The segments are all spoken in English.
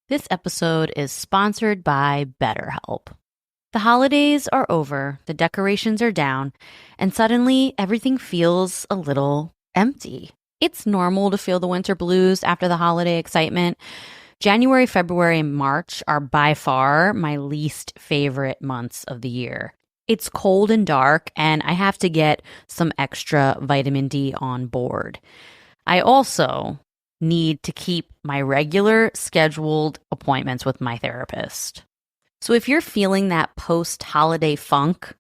This episode is sponsored by BetterHelp. The holidays are over, the decorations are down, and suddenly everything feels a little empty. It's normal to feel the winter blues after the holiday excitement. January, February, and March are by far my least favorite months of the year. It's cold and dark, and I have to get some extra vitamin D on board. I also need to keep my regular scheduled appointments with my therapist. So if you're feeling that post-holiday funk,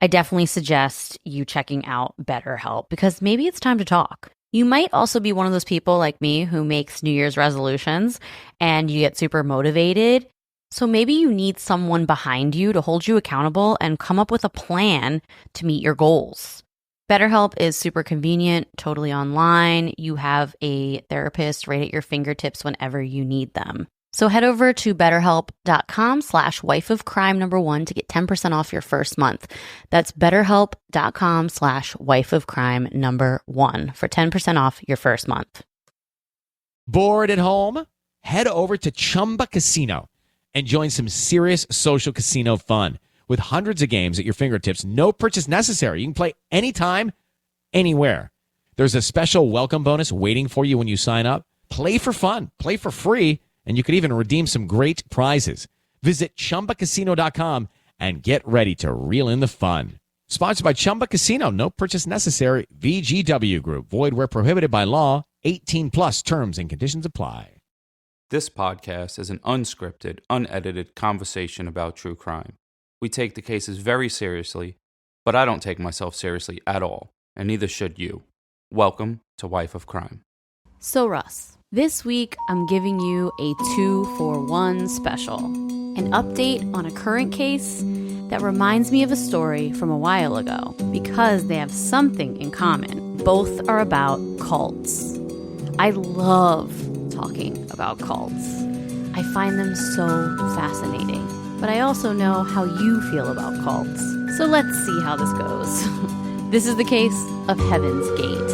I definitely suggest you checking out BetterHelp because maybe it's time to talk. You might also be one of those people like me who makes New Year's resolutions and you get super motivated. So maybe you need someone behind you to hold you accountable and come up with a plan to meet your goals. BetterHelp is super convenient, totally online. You have a therapist right at your fingertips whenever you need them. So head over to betterhelp.com/wifeofcrime1 to get 10% off your first month. That's betterhelp.com/wifeofcrime1 for 10% off your first month. Bored at home? Head over to Chumba Casino and join some serious social casino fun. With hundreds of games at your fingertips, no purchase necessary. You can play anytime, anywhere. There's a special welcome bonus waiting for you when you sign up. Play for fun, play for free, and you could even redeem some great prizes. Visit ChumbaCasino.com and get ready to reel in the fun. Sponsored by Chumba Casino. No purchase necessary. VGW Group. Void where prohibited by law. 18 plus terms and conditions apply. This podcast is an unscripted, unedited conversation about true crime. We take the cases very seriously, but I don't take myself seriously at all, and neither should you. Welcome to Wife of Crime. So Russ, this week I'm giving you a 2-for-1 special. An update on a current case that reminds me of a story from a while ago because they have something in common. Both are about cults. I love talking about cults. I find them so fascinating. But I also know how you feel about cults. So let's see how this goes. This is the case of Heaven's Gate.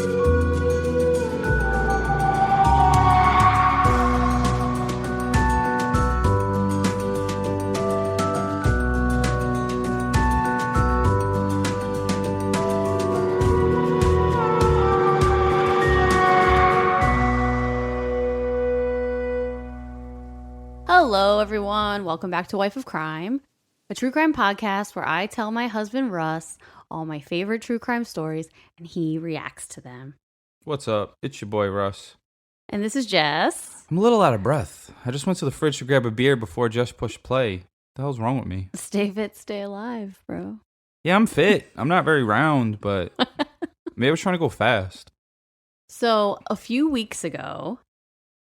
Hello, everyone. Welcome back to Wife of Crime, a true crime podcast where I tell my husband, Russ, all my favorite true crime stories, and he reacts to them. What's up? It's your boy, Russ. And this is Jess. I'm a little out of breath. I just went to the fridge to grab a beer before Jess pushed play. What the hell's wrong with me? Stay fit, stay alive, bro. Yeah, I'm fit. I'm not very round, but maybe I was trying to go fast. So, a few weeks ago,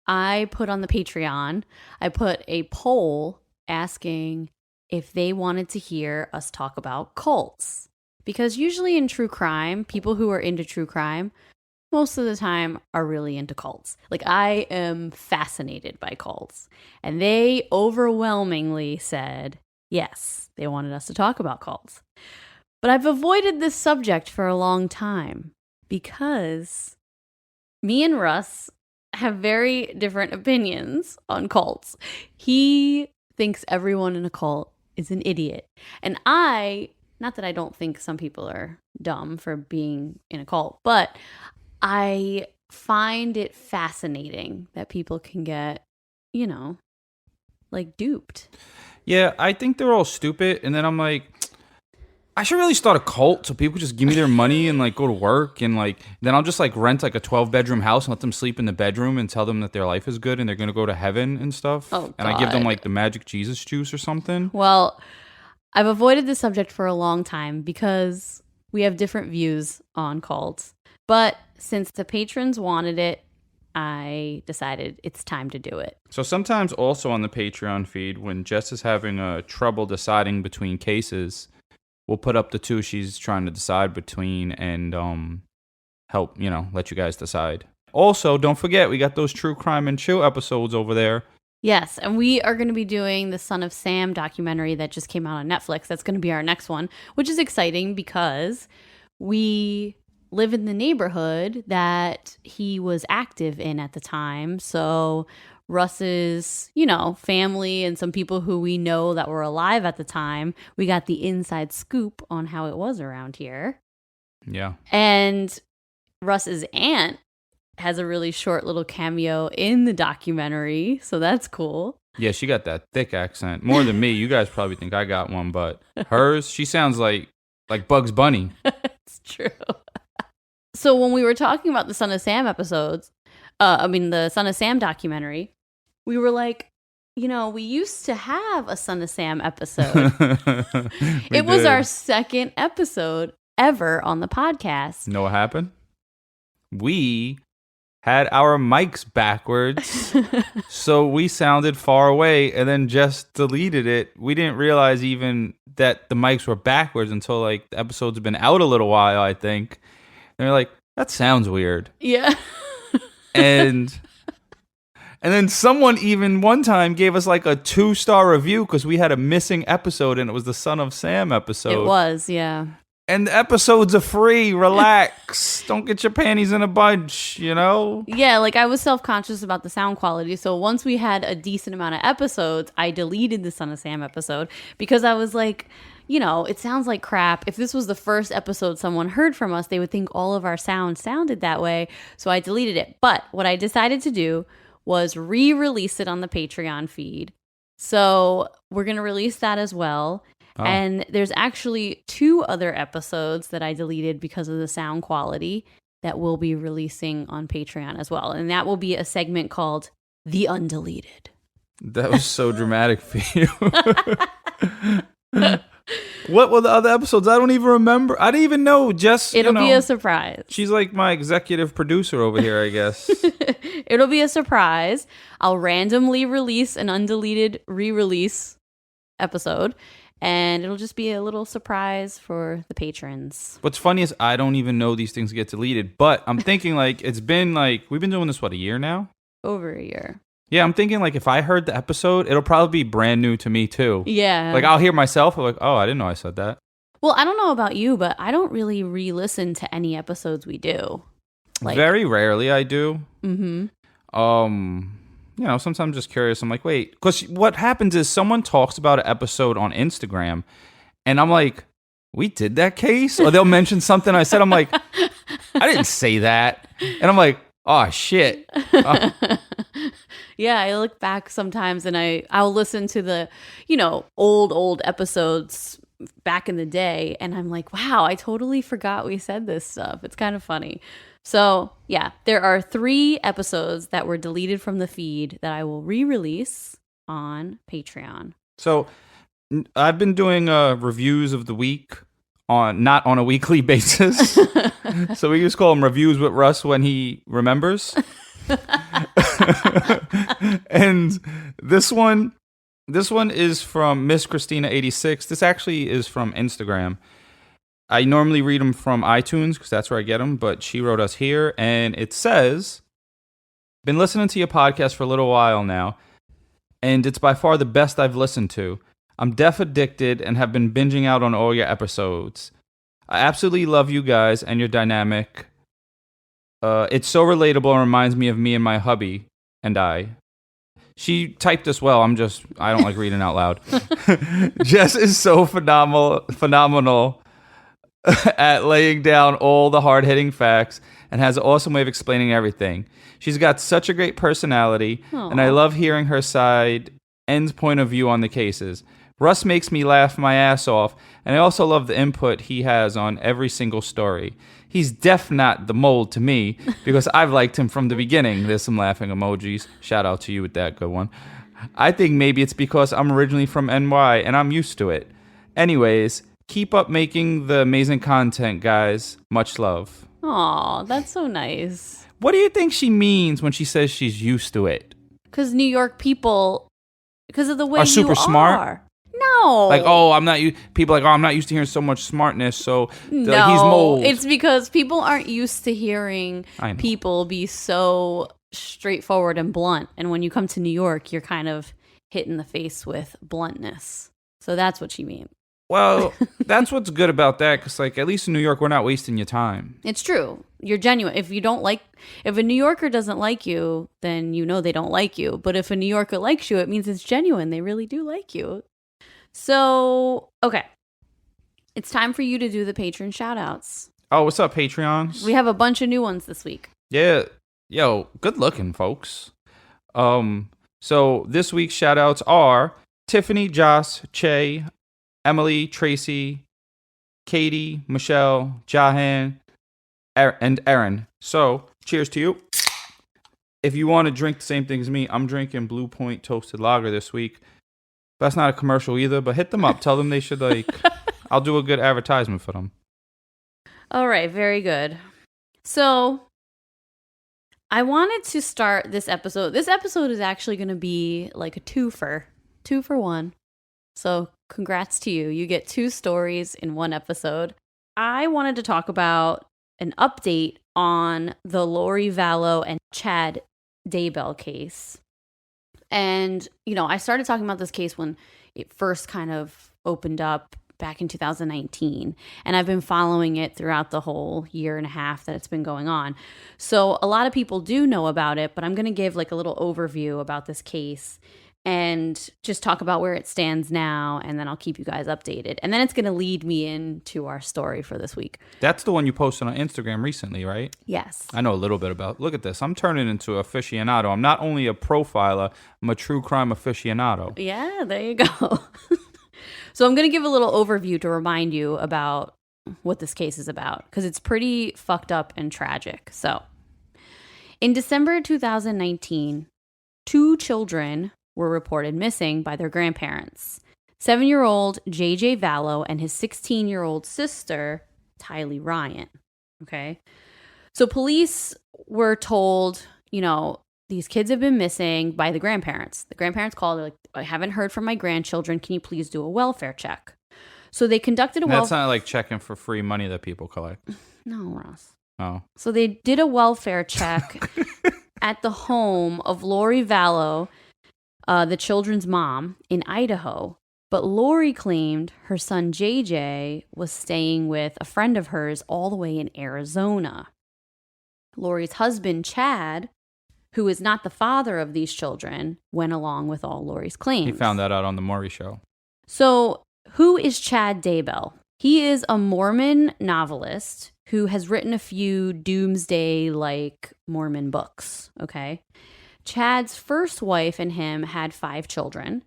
I put on the Patreon, I put a poll asking if they wanted to hear us talk about cults. Because usually in true crime, people who are into true crime, most of the time are really into cults. Like, I am fascinated by cults. And they overwhelmingly said, yes, they wanted us to talk about cults. But I've avoided this subject for a long time because me and Russ have very different opinions on cults. He thinks everyone in a cult is an idiot. And not that I don't think some people are dumb for being in a cult, but I find it fascinating that people can get, duped. Yeah, I think they're all stupid, and then I'm like, I should really start a cult so people just give me their money and go to work, and then I'll just rent a 12-bedroom house and let them sleep in the bedroom and tell them that their life is good and they're going to go to heaven and stuff. Oh, God. And I give them the magic Jesus juice or something. Well, I've avoided this subject for a long time because we have different views on cults. But since the patrons wanted it, I decided it's time to do it. So sometimes also on the Patreon feed, when Jess is having trouble deciding between cases, we'll put up the two she's trying to decide between and help, let you guys decide. Also, don't forget, we got those True Crime and Chill episodes over there. Yes, and we are going to be doing the Son of Sam documentary that just came out on Netflix. That's going to be our next one, which is exciting because we live in the neighborhood that he was active in at the time. So Russ's, family and some people who we know that were alive at the time. We got the inside scoop on how it was around here. Yeah. And Russ's aunt has a really short little cameo in the documentary, so that's cool. Yeah, she got that thick accent. More than me. You guys probably think I got one, but hers, she sounds like Bugs Bunny. It's true. So when we were talking about the Son of Sam episodes, the Son of Sam documentary, we were like, we used to have a Son of Sam episode. It was our second episode ever on the podcast. You know what happened? We had our mics backwards, so we sounded far away and then just deleted it. We didn't realize even that the mics were backwards until the episode's been out a little while, I think. And they're like, that sounds weird. Yeah. And then someone even one time gave us a 2-star review because we had a missing episode and it was the Son of Sam episode. It was, yeah. And the episodes are free. Relax. Don't get your panties in a bunch, Yeah, I was self-conscious about the sound quality. So once we had a decent amount of episodes, I deleted the Son of Sam episode because I was like, it sounds like crap. If this was the first episode someone heard from us, they would think all of our sound sounded that way. So I deleted it. But what I decided to do was re-release it on the Patreon feed. So we're going to release that as well. Oh. And there's actually 2 other episodes that I deleted because of the sound quality that we'll be releasing on Patreon as well. And that will be a segment called The Undeleted. That was so dramatic for you. What were the other episodes? I don't even remember. I didn't even know. It'll be a surprise. She's like my executive producer over here, I guess. It'll be a surprise. I'll randomly release an undeleted re-release episode. And it'll just be a little surprise for the patrons. What's funny is I don't even know these things get deleted. But I'm thinking it's been we've been doing this, a year now? Over a year. Yeah, I'm thinking if I heard the episode, it'll probably be brand new to me too. Yeah. I'll hear myself, oh, I didn't know I said that. Well, I don't know about you, but I don't really re-listen to any episodes we do. Very rarely I do. Mm-hmm. Sometimes I'm just curious. I'm like, wait, because what happens is someone talks about an episode on Instagram, and I'm like, we did that case? Or they'll mention something I said. I'm like, I didn't say that. And I'm like, oh, shit. Yeah, I look back sometimes and I'll listen to the, old episodes back in the day, and I'm like, wow, I totally forgot we said this stuff. It's kind of funny. So, yeah, there are 3 episodes that were deleted from the feed that I will re-release on Patreon. So, I've been doing reviews of the week not on a weekly basis. So we just call them reviews with Russ when he remembers. And this one is from Miss Christina 86. This actually is from Instagram. I normally read them from iTunes because that's where I get them, but she wrote us here, and it says, been listening to your podcast for a little while now, and it's by far the best I've listened to. I'm deaf addicted and have been binging out on all your episodes. I absolutely love you guys and your dynamic. It's so relatable and reminds me of me and my hubby and I. She typed this well. I don't like reading out loud. Jess is so phenomenal at laying down all the hard-hitting facts and has an awesome way of explaining everything. She's got such a great personality, and I love hearing her side and point of view on the cases. Russ makes me laugh my ass off, and I also love the input he has on every single story. He's def not the mold to me, because I've liked him from the beginning. There's some laughing emojis. Shout out to you with that good one. I think maybe it's because I'm originally from NY, and I'm used to it. Anyways, keep up making the amazing content, guys. Much love. Aw, that's so nice. What do you think she means when she says she's used to it? Because New York people, because of the way are super smart. No. People are like, I'm not used to hearing so much smartness, so no, like, he's mold. It's because people aren't used to hearing people be so straightforward and blunt. And when you come to New York, you're kind of hit in the face with bluntness. So that's what she means. Well, that's what's good about that, because like at least in New York, we're not wasting your time. It's true. You're genuine. If a New Yorker doesn't like you, then you know they don't like you. But if a New Yorker likes you, it means it's genuine. They really do like you. So, okay. It's time for you to do the patron shout outs. Oh, what's up, Patreons? We have a bunch of new ones this week. Yeah. Yo, good looking, folks. So this week's shout outs are Tiffany, Joss, Che, Emily, Tracy, Katie, Michelle, Jahan, and Erin. So, cheers to you. If you want to drink the same thing as me, I'm drinking Blue Point Toasted Lager this week. That's not a commercial either, but hit them up. Tell them they should, I'll do a good advertisement for them. All right, very good. So, I wanted to start this episode. This episode is actually going to be like a two for one. So, congrats to you. You get 2 stories in one episode. I wanted to talk about an update on the Lori Vallow and Chad Daybell case. And, I started talking about this case when it first kind of opened up back in 2019. And I've been following it throughout the whole year and a half that it's been going on. So a lot of people do know about it, but I'm going to give like a little overview about this case and just talk about where it stands now, and then I'll keep you guys updated. And then it's going to lead me into our story for this week. That's the one you posted on Instagram recently, right? Yes. I know a little bit about. Look at this. I'm turning into an aficionado. I'm not only a profiler, I'm a true crime aficionado. Yeah, there you go. So I'm going to give a little overview to remind you about what this case is about, because it's pretty fucked up and tragic. So in December 2019, 2 children were reported missing by their grandparents. 7-year-old J.J. Vallow and his 16-year-old sister, Tylee Ryan. Okay. So police were told, these kids have been missing by the grandparents. The grandparents called. They're like, I haven't heard from my grandchildren. Can you please do a welfare check? So they conducted a welfare. That's not like checking for free money that people collect. No, Ross. Oh. So they did a welfare check at the home of Lori Vallow, the children's mom, in Idaho. But Lori claimed her son JJ was staying with a friend of hers all the way in Arizona. Lori's husband, Chad, who is not the father of these children, went along with all Lori's claims. He found that out on the Maury show. So, who is Chad Daybell? He is a Mormon novelist who has written a few doomsday-like Mormon books, okay? Chad's first wife and him had 5 children,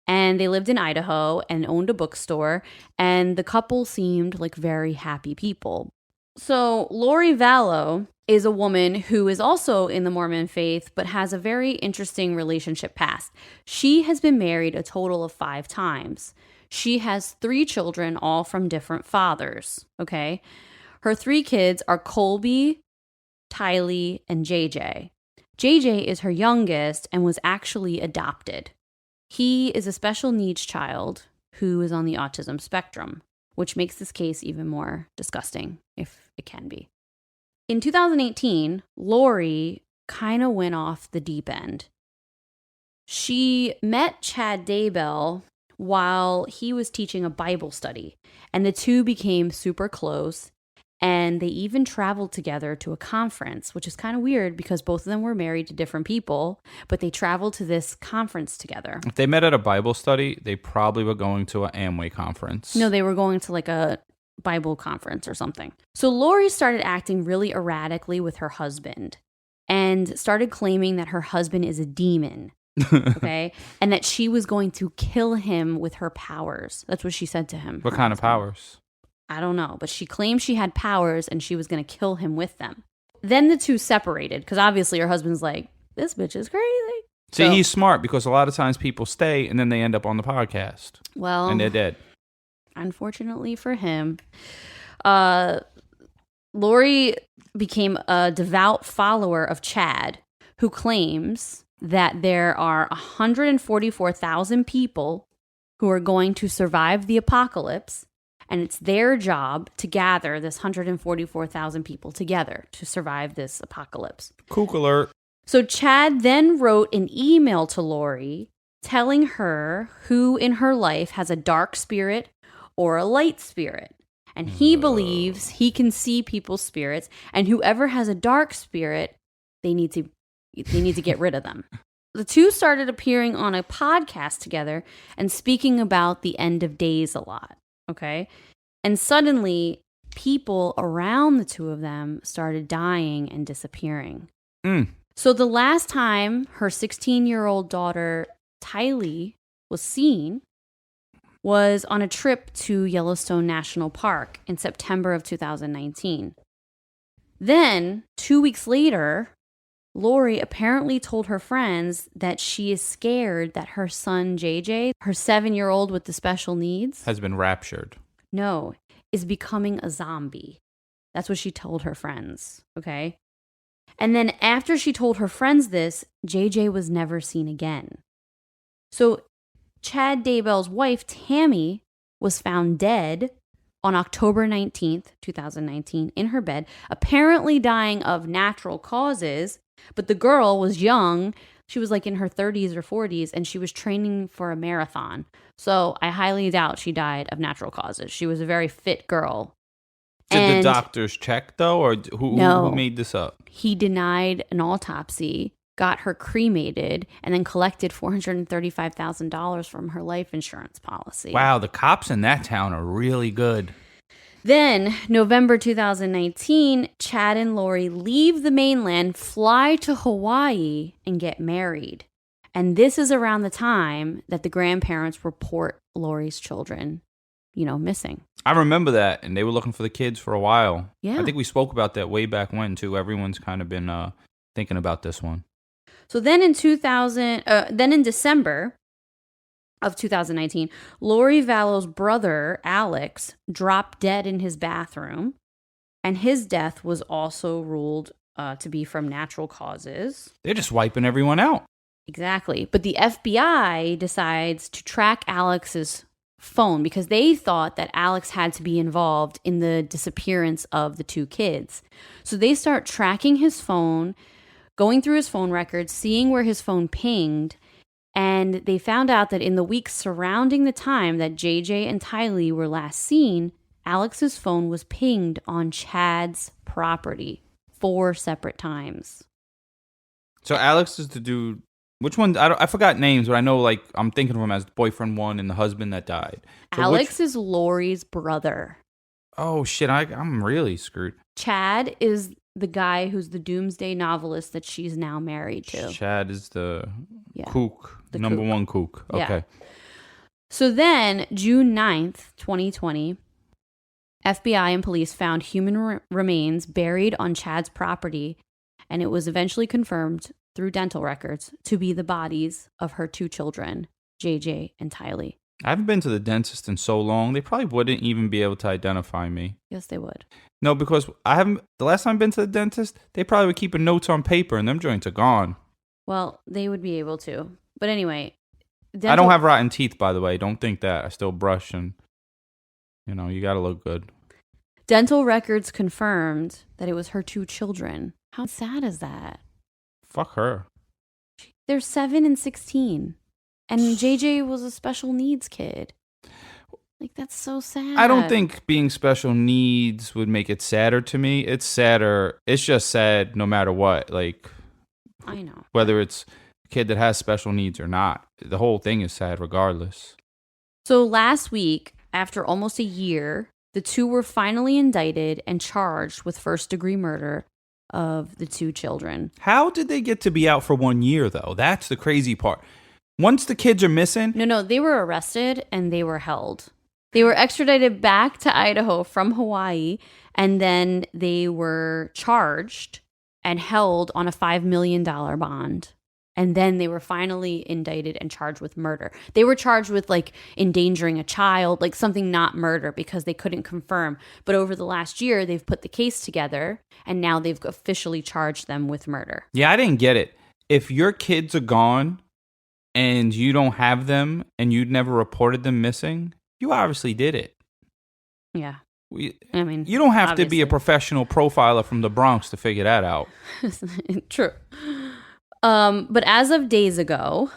and they lived in Idaho and owned a bookstore, and the couple seemed like very happy people. So Lori Vallow is a woman who is also in the Mormon faith, but has a very interesting relationship past. She has been married a total of 5 times. She has 3 children, all from different fathers, okay? Her 3 kids are Colby, Tylee, and JJ. JJ is her youngest and was actually adopted. He is a special needs child who is on the autism spectrum, which makes this case even more disgusting, if it can be. In 2018, Lori kind of went off the deep end. She met Chad Daybell while he was teaching a Bible study, and the two became super close, and they even traveled together to a conference, which is kind of weird because both of them were married to different people, but they traveled to this conference together. If they met at a Bible study, they probably were going to an Amway conference. No, they were going to like a Bible conference or something. So Lori started acting really erratically with her husband and started claiming that her husband is a demon, okay? And that she was going to kill him with her powers. That's what she said to him. What kind of powers? I don't know, but she claimed she had powers and she was going to kill him with them. Then the two separated because obviously her husband's like, this bitch is crazy. See, so, he's smart because a lot of times people stay and then they end up on the podcast. Well, and they're dead. Unfortunately for him, Lori became a devout follower of Chad, who claims that there are 144,000 people who are going to survive the apocalypse, and it's their job to gather this 144,000 people together to survive this apocalypse. Kook alert. So Chad then wrote an email to Lori telling her who in her life has a dark spirit or a light spirit. And he believes he can see people's spirits, and whoever has a dark spirit, they need to get rid of them. The two started appearing on a podcast together and speaking about the end of days a lot, okay? And suddenly, people around the two of them started dying and disappearing. So the last time her 16-year-old daughter, Tylee, was seen was on a trip to Yellowstone National Park in September of 2019. Then, 2 weeks later, Lori apparently told her friends that she is scared that her son, JJ, her 7-year-old with the special needs, has been raptured. No, is becoming a zombie. That's what she told her friends, okay? And then after she told her friends this, JJ was never seen again. So Chad Daybell's wife, Tammy, was found dead on October 19th, 2019, in her bed, apparently dying of natural causes, but the girl was young. She was like in her 30s or 40s, and she was training for a marathon. So I highly doubt she died of natural causes. She was a very fit girl. Did the doctors check, though, or who made this up? He denied an autopsy, got her cremated, and then collected $435,000 from her life insurance policy. Wow, the cops in that town are really good. Then, November 2019, Chad and Lori leave the mainland, fly to Hawaii, and get married. And this is around the time that the grandparents report Lori's children, missing. I remember that, and they were looking for the kids for a while. Yeah. I think we spoke about that way back when, too. Everyone's kind of been thinking about this one. So then in December of 2019, Lori Vallow's brother, Alex, dropped dead in his bathroom, and his death was also ruled to be from natural causes. They're just wiping everyone out. Exactly. But the FBI decides to track Alex's phone because they thought that Alex had to be involved in the disappearance of the two kids. So they start tracking his phone, going through his phone records, seeing where his phone pinged, and they found out that in the weeks surrounding the time that JJ and Tylee were last seen, Alex's phone was pinged on Chad's property 4 separate times. So Alex is the dude. Which one? I forgot names, but I know I'm thinking of him as boyfriend one and the husband that died. So Alex is Lori's brother. Oh shit! I'm really screwed. Chad is the guy who's the doomsday novelist that she's now married to. Chad is the kook, the number one kook. Okay. Yeah. So then, June 9th, 2020, FBI and police found human remains buried on Chad's property, and it was eventually confirmed through dental records to be the bodies of her 2 children, JJ and Tylee. I haven't been to the dentist in so long. They probably wouldn't even be able to identify me. Yes, they would. No, because the last time I've been to the dentist, they probably were keeping notes on paper and them joints are gone. Well, they would be able to. But anyway. I don't have rotten teeth, by the way. Don't think that. I still brush and, you got to look good. Dental records confirmed that it was her 2 children. How sad is that? Fuck her. They're 7 and 16. And JJ was a special needs kid. That's so sad. I don't think being special needs would make it sadder to me. It's sadder. It's just sad no matter what. I know. Whether it's a kid that has special needs or not. The whole thing is sad regardless. So last week, after almost a year, the 2 were finally indicted and charged with first-degree murder of the 2 children. How did they get to be out for 1 year, though? That's the crazy part. Once the kids are missing... No, they were arrested and they were held. They were extradited back to Idaho from Hawaii, and then they were charged and held on a $5 million bond. And then they were finally indicted and charged with murder. They were charged with endangering a child, something not murder, because they couldn't confirm. But over the last year, they've put the case together, and now they've officially charged them with murder. Yeah, I didn't get it. If your kids are gone and you don't have them and you'd never reported them missing, you obviously did it. Yeah. You don't have to be a professional profiler from the Bronx to figure that out. True. But as of days ago,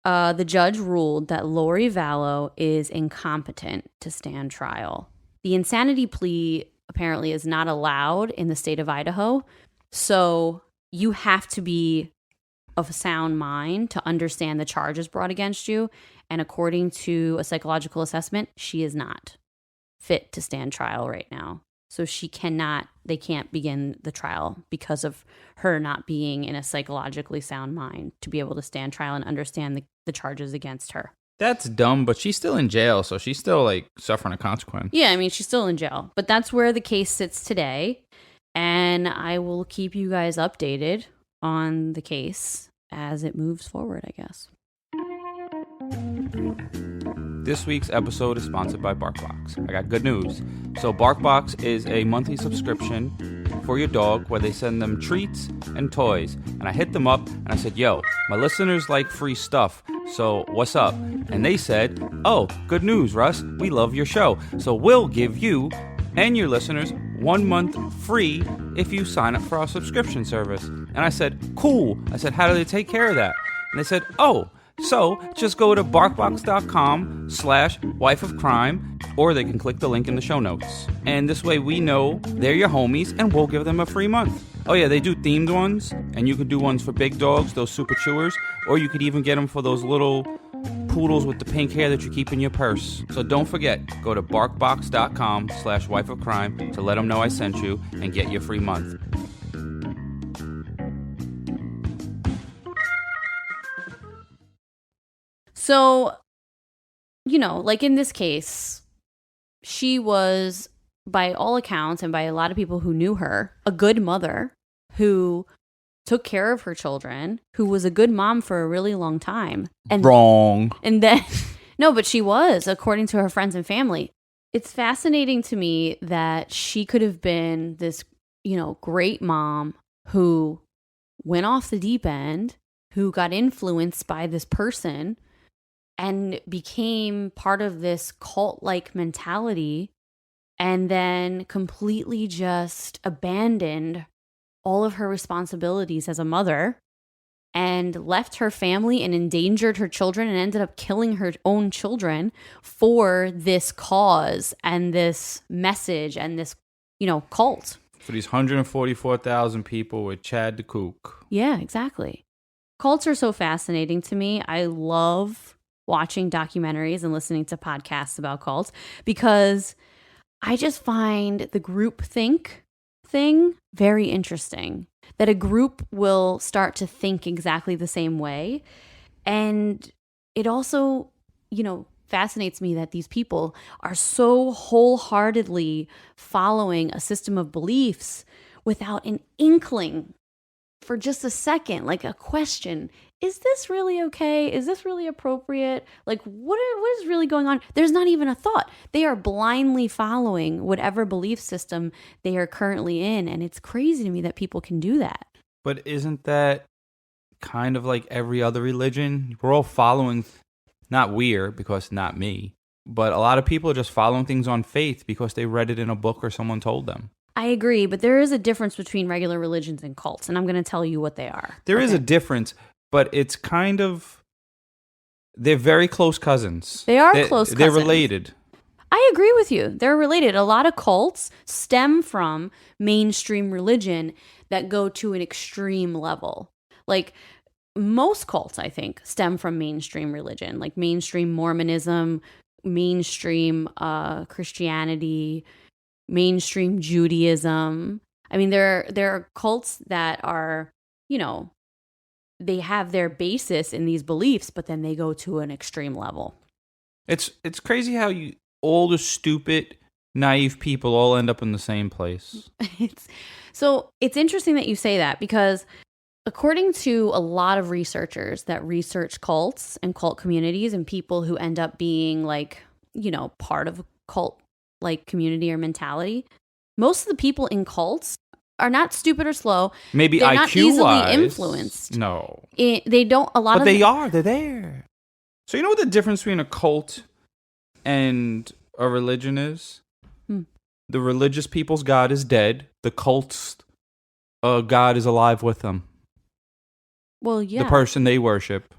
the judge ruled that Lori Vallow is incompetent to stand trial. The insanity plea apparently is not allowed in the state of Idaho. So you have to be of a sound mind to understand the charges brought against you. And according to a psychological assessment, she is not fit to stand trial right now. So they can't begin the trial because of her not being in a psychologically sound mind to be able to stand trial and understand the charges against her. That's dumb, but she's still in jail, so she's still like suffering a consequence. Yeah, I mean, she's still in jail, but that's where the case sits today. And I will keep you guys updated on the case as it moves forward, I guess. This week's episode is sponsored by BarkBox. I got good news. So BarkBox is a monthly subscription for your dog where they send them treats and toys. And I hit them up and I said, yo, my listeners like free stuff, so what's up? And they said, oh, good news, Russ. We love your show. So we'll give you and your listeners 1 month free if you sign up for our subscription service. And I said, cool. I said, how do they take care of that? And they said, oh, so just go to barkbox.com/wifeofcrime, or they can click the link in the show notes. And this way we know they're your homies and we'll give them a free month. Oh yeah, they do themed ones, and you could do ones for big dogs, those super chewers, or you could even get them for those little poodles with the pink hair that you keep in your purse. So don't forget, go to barkbox.com/wifeofcrime to let them know I sent you and get your free month. So, like in this case, she was, by all accounts and by a lot of people who knew her, a good mother who took care of her children, who was a good mom for a really long time. And wrong. And then, no, but she was, according to her friends and family. It's fascinating to me that she could have been this, great mom who went off the deep end, who got influenced by this person and became part of this cult-like mentality, and then completely just abandoned all of her responsibilities as a mother and left her family and endangered her children and ended up killing her own children for this cause and this message and this, cult. For these 144,000 people with Chad the Kook. Yeah, exactly. Cults are so fascinating to me. I love watching documentaries and listening to podcasts about cults because I just find the groupthink thing very interesting. That a group will start to think exactly the same way. And it also, fascinates me that these people are so wholeheartedly following a system of beliefs without an inkling for just a second, like a question. Is this really okay? Is this really appropriate? Like, what is really going on? There's not even a thought. They are blindly following whatever belief system they are currently in. And it's crazy to me that people can do that. But isn't that kind of like every other religion? We're all following, not we're, because not me, but a lot of people are just following things on faith because they read it in a book or someone told them. I agree, but there is a difference between regular religions and cults, and I'm going to tell you what they are. There is a difference, but it's kind of, they're very close cousins. They are close cousins. They're related. I agree with you. They're related. A lot of cults stem from mainstream religion that go to an extreme level. Like most cults, I think, stem from mainstream religion, like mainstream Mormonism, mainstream Christianity, mainstream Judaism. I mean, there are cults that are, they have their basis in these beliefs, but then they go to an extreme level. It's crazy how all the stupid, naive people all end up in the same place. So it's interesting that you say that because according to a lot of researchers that research cults and cult communities and people who end up being like, part of a cult like community or mentality, most of the people in cults are not stupid or slow. Maybe they're IQ not easily wise, influenced. No, they don't. But they are. They're there. So you know what the difference between a cult and a religion is? The religious people's God is dead. The cult's God is alive with them. Well, yeah. The person they worship.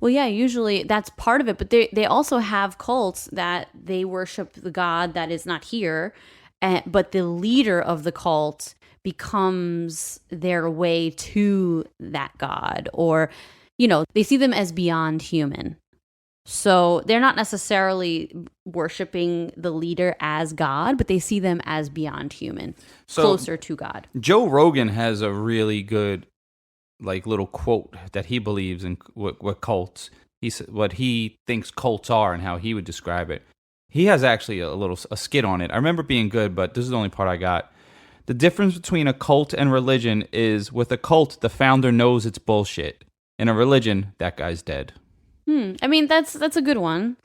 Well, yeah, usually that's part of it, but they also have cults that they worship the god that is not here, but the leader of the cult becomes their way to that god, or they see them as beyond human. So they're not necessarily worshiping the leader as God, but they see them as beyond human, closer to God. Joe Rogan has a really good little quote that he believes in what cults. What he thinks cults are and how he would describe it. He has actually a skit on it. I remember being good, but this is the only part I got. The difference between a cult and religion is with a cult, the founder knows it's bullshit. In a religion, that guy's dead. I mean, that's a good one.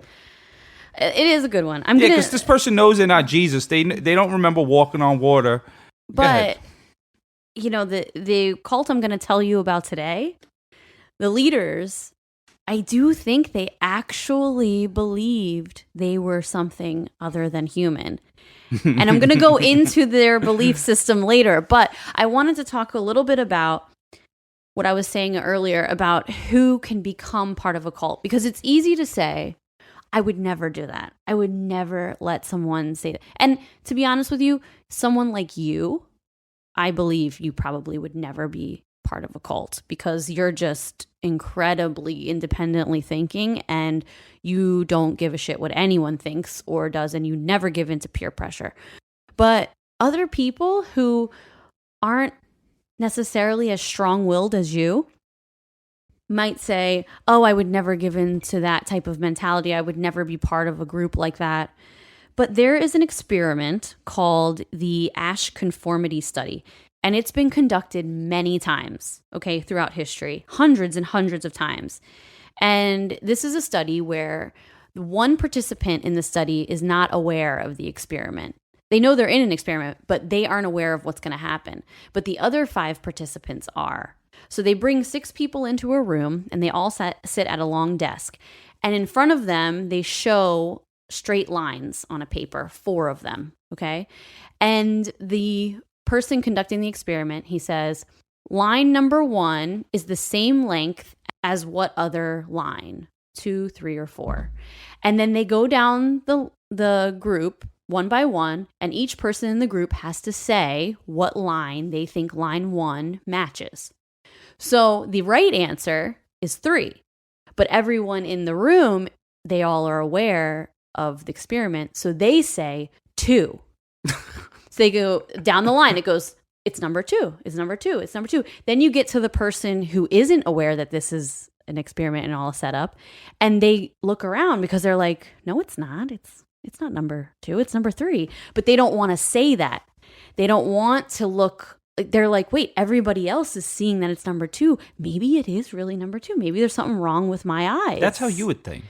It is a good one. Because this person knows they're not Jesus. They don't remember walking on water. But the cult I'm going to tell you about today, the leaders, I do think they actually believed they were something other than human. And I'm going to go into their belief system later. But I wanted to talk a little bit about what I was saying earlier about who can become part of a cult. Because it's easy to say, I would never do that. I would never let someone say that. And to be honest with you, someone like you, I believe you probably would never be part of a cult because you're just incredibly independently thinking and you don't give a shit what anyone thinks or does, and you never give in to peer pressure. But other people who aren't necessarily as strong-willed as you might say, oh, I would never give in to that type of mentality. I would never be part of a group like that. But there is an experiment called the Asch Conformity Study, and it's been conducted many times, throughout history, hundreds and hundreds of times. And this is a study where one participant in the study is not aware of the experiment. They know they're in an experiment, but they aren't aware of what's going to happen. But the other 5 participants are. So they bring 6 people into a room, and they all sit at a long desk. And in front of them, they show straight lines on a paper, 4 of them, okay? And the person conducting the experiment, he says, line number 1 is the same length as what other line? 2, 3, or 4. And then they go down the group one by one, and each person in the group has to say what line they think line 1 matches. So the right answer is 3. But everyone in the room, they all are aware of the experiment, so they say 2. So they go down the line. It goes, it's number 2. It's number 2. It's number 2. Then you get to the person who isn't aware that this is an experiment and all set up, and they look around because they're like, no, it's not. It's not number 2. It's number 3. But they don't want to say that. They don't want to look. They're like, wait, everybody else is seeing that it's number 2. Maybe it is really number 2. Maybe there's something wrong with my eyes. That's how you would think.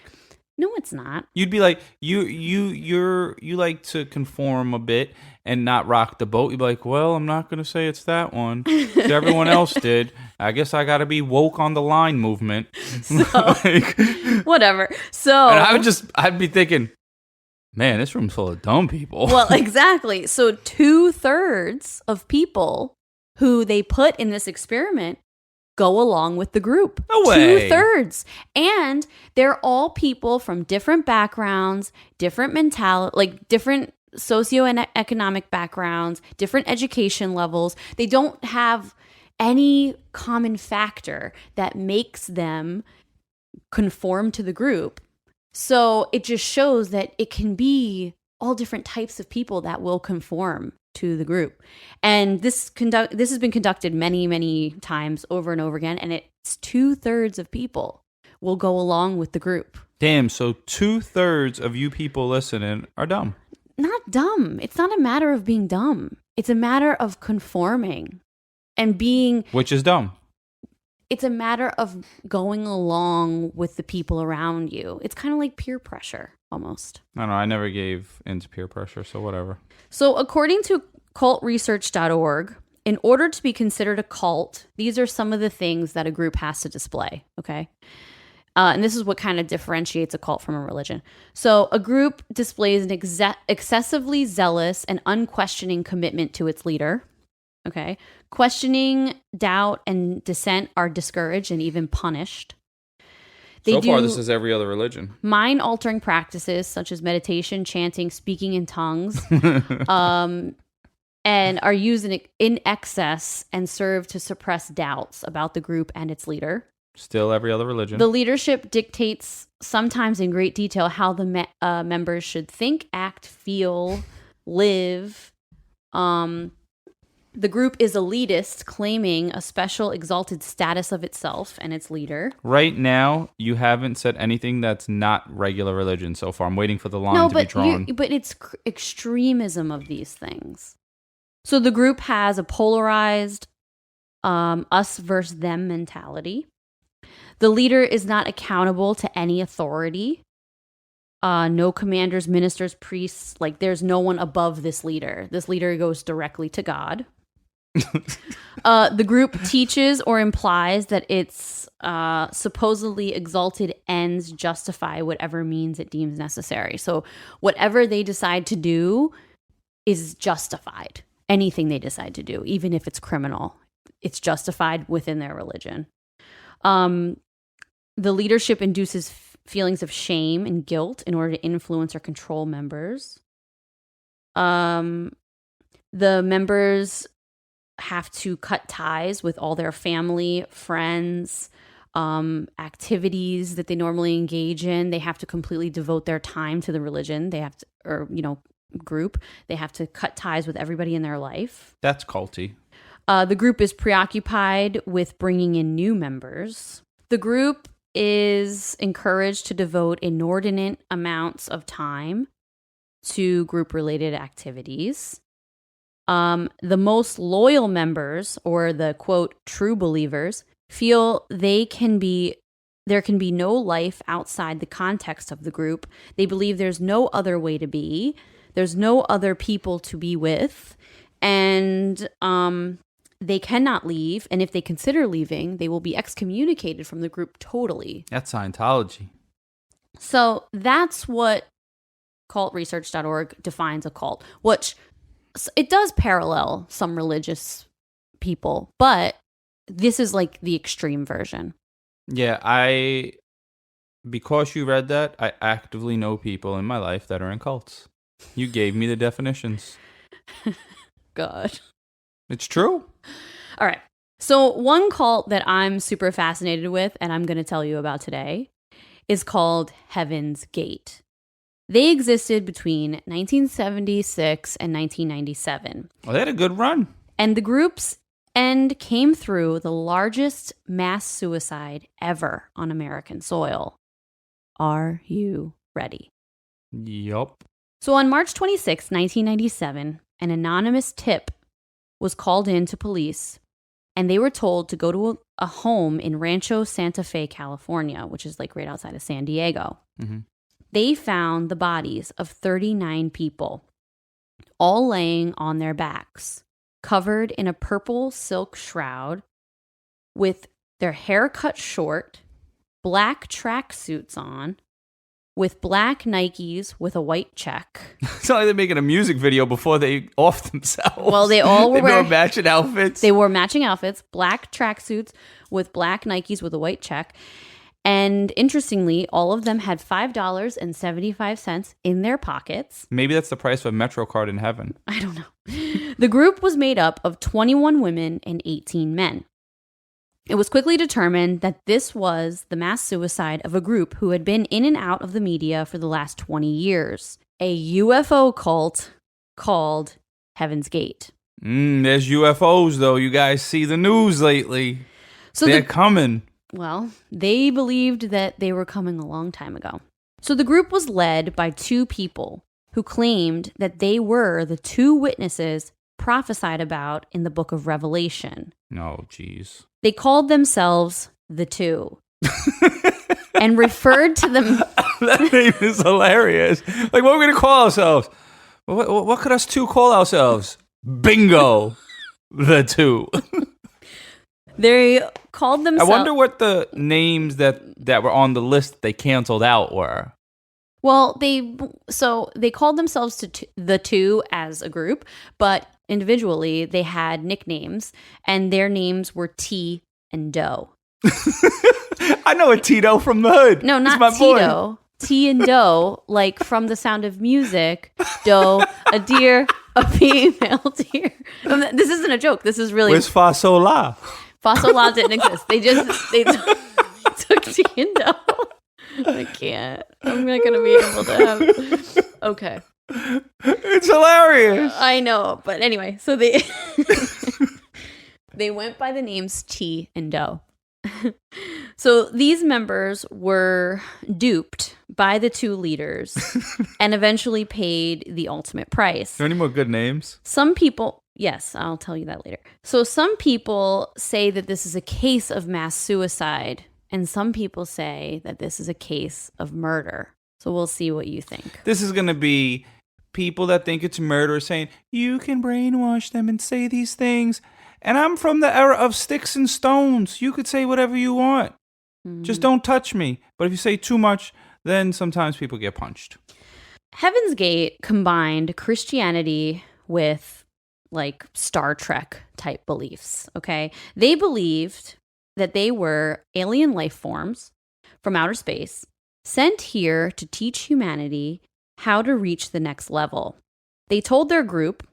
No, it's not. You'd be like, you like to conform a bit and not rock the boat. You'd be like, well, I'm not going to say it's that one. Everyone else did. I guess I got to be woke on the line movement. So, whatever. So, and I'd be thinking, man, this room's full of dumb people. Well, exactly. So 2/3 of people who they put in this experiment go along with the group. No way. 2/3. And they're all people from different backgrounds, different mentality, different socioeconomic backgrounds, different education levels. They don't have any common factor that makes them conform to the group. So it just shows that it can be all different types of people that will conform to the group. And this has been conducted many, many times over and over again. And it's 2/3 of people will go along with the group. Damn, so 2/3 of you people listening are dumb. Not dumb. It's not a matter of being dumb. It's a matter of conforming and being... Which is dumb. It's a matter of going along with the people around you. It's kind of like peer pressure, almost. I don't know. I never gave into peer pressure, so whatever. So according to cultresearch.org, in order to be considered a cult, these are some of the things that a group has to display, okay? And this is what kind of differentiates a cult from a religion. So a group displays an excessively zealous and unquestioning commitment to its leader. Okay. Questioning, doubt, and dissent are discouraged and even punished. They So do far, this is every other religion. mind-altering practices such as meditation, chanting, speaking in tongues, and are used in excess and serve to suppress doubts about the group and its leader. Still every other religion. The leadership dictates, sometimes in great detail, how the members should think, act, feel, live. The group is elitist, claiming a special exalted status of itself and its leader. Right now, you haven't said anything that's not regular religion so far. I'm waiting for the line to be drawn. But it's extremism of these things. So the group has a polarized us versus them mentality. The leader is not accountable to any authority. No commanders, ministers, priests. Like, there's no one above this leader. This leader goes directly to God. The group teaches or implies that its supposedly exalted ends justify whatever means it deems necessary. So whatever they decide to do is justified. Anything they decide to do, even if it's criminal, it's justified within their religion. The leadership induces feelings of shame and guilt in order to influence or control members. The members have to cut ties with all their family, friends, activities that they normally engage in. They have to completely devote their time to the religion. They have to, group. They have to cut ties with everybody in their life. That's culty. The group is preoccupied with bringing in new members. The group is encouraged to devote inordinate amounts of time to group-related activities. The most loyal members, or the, quote, true believers, feel there can be no life outside the context of the group. They believe there's no other way to be. There's no other people to be with. And they cannot leave. And if they consider leaving, they will be excommunicated from the group totally. That's Scientology. So that's what cultresearch.org defines a cult, which it does parallel some religious people, but this is like the extreme version. Yeah, because you read that, I actively know people in my life that are in cults. You gave me the definitions. God. It's true. All right. So one cult that I'm super fascinated with, and I'm going to tell you about today, is called Heaven's Gate. They existed between 1976 and 1997. Well, they had a good run. And the group's end came through the largest mass suicide ever on American soil. Are you ready? Yup. So on March 26, 1997, an anonymous tip was called in to police, and they were told to go to a home in Rancho Santa Fe, California, which is like right outside of San Diego. Mm-hmm. They found the bodies of 39 people, all laying on their backs, covered in a purple silk shroud, with their hair cut short, black tracksuits on, with black Nikes with a white check. It's not like they're making a music video before they off themselves. Well, they all were wearing matching outfits. They wore matching outfits, black tracksuits with black Nikes with a white check. And interestingly, all of them had $5.75 in their pockets. Maybe that's the price of a Metro card in heaven. I don't know. The group was made up of 21 women and 18 men. It was quickly determined that this was the mass suicide of a group who had been in and out of the media for the last 20 years. A UFO cult called Heaven's Gate. There's UFOs, though. You guys see the news lately. So they're coming. Well, they believed that they were coming a long time ago. So the group was led by two people who claimed that they were the two witnesses prophesied about in the book of Revelation. Oh, jeez. They called themselves the Two and referred to them. That name is hilarious. Like, what are we going to call ourselves? What could us two call ourselves? Bingo. The Two. They called themselves. I wonder what the names that were on the list they canceled out were. Well, they called themselves the Two as a group, but individually they had nicknames, and their names were T and Doe. I know a Tito from the hood. No, not my Tito. Boy. T and doe, like from The Sound of Music. Doe, a deer, a female deer. This isn't a joke. This is really. Where's Fa Sol La? Fa Sol La didn't exist. They took T and doe. I can't. I'm not gonna be able to have. Okay. It's hilarious. I know, but anyway, so they they went by the names T and Doe. So these members were duped by the two leaders and eventually paid the ultimate price. Are there any more good names? Some people, yes, I'll tell you that later. So some people say that this is a case of mass suicide, and some people say that this is a case of murder. So we'll see what you think. This is going to be people that think it's murder saying, you can brainwash them and say these things. And I'm from the era of sticks and stones. You could say whatever you want. Just don't touch me. But if you say too much, then sometimes people get punched. Heaven's Gate combined Christianity with like Star Trek type beliefs, okay? They believed that they were alien life forms from outer space sent here to teach humanity how to reach the next level. They told their group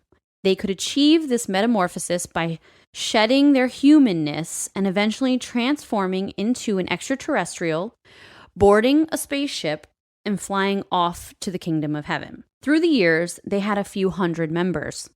they could achieve this metamorphosis by shedding their humanness and eventually transforming into an extraterrestrial, boarding a spaceship, and flying off to the kingdom of heaven. Through the years, they had a few hundred members.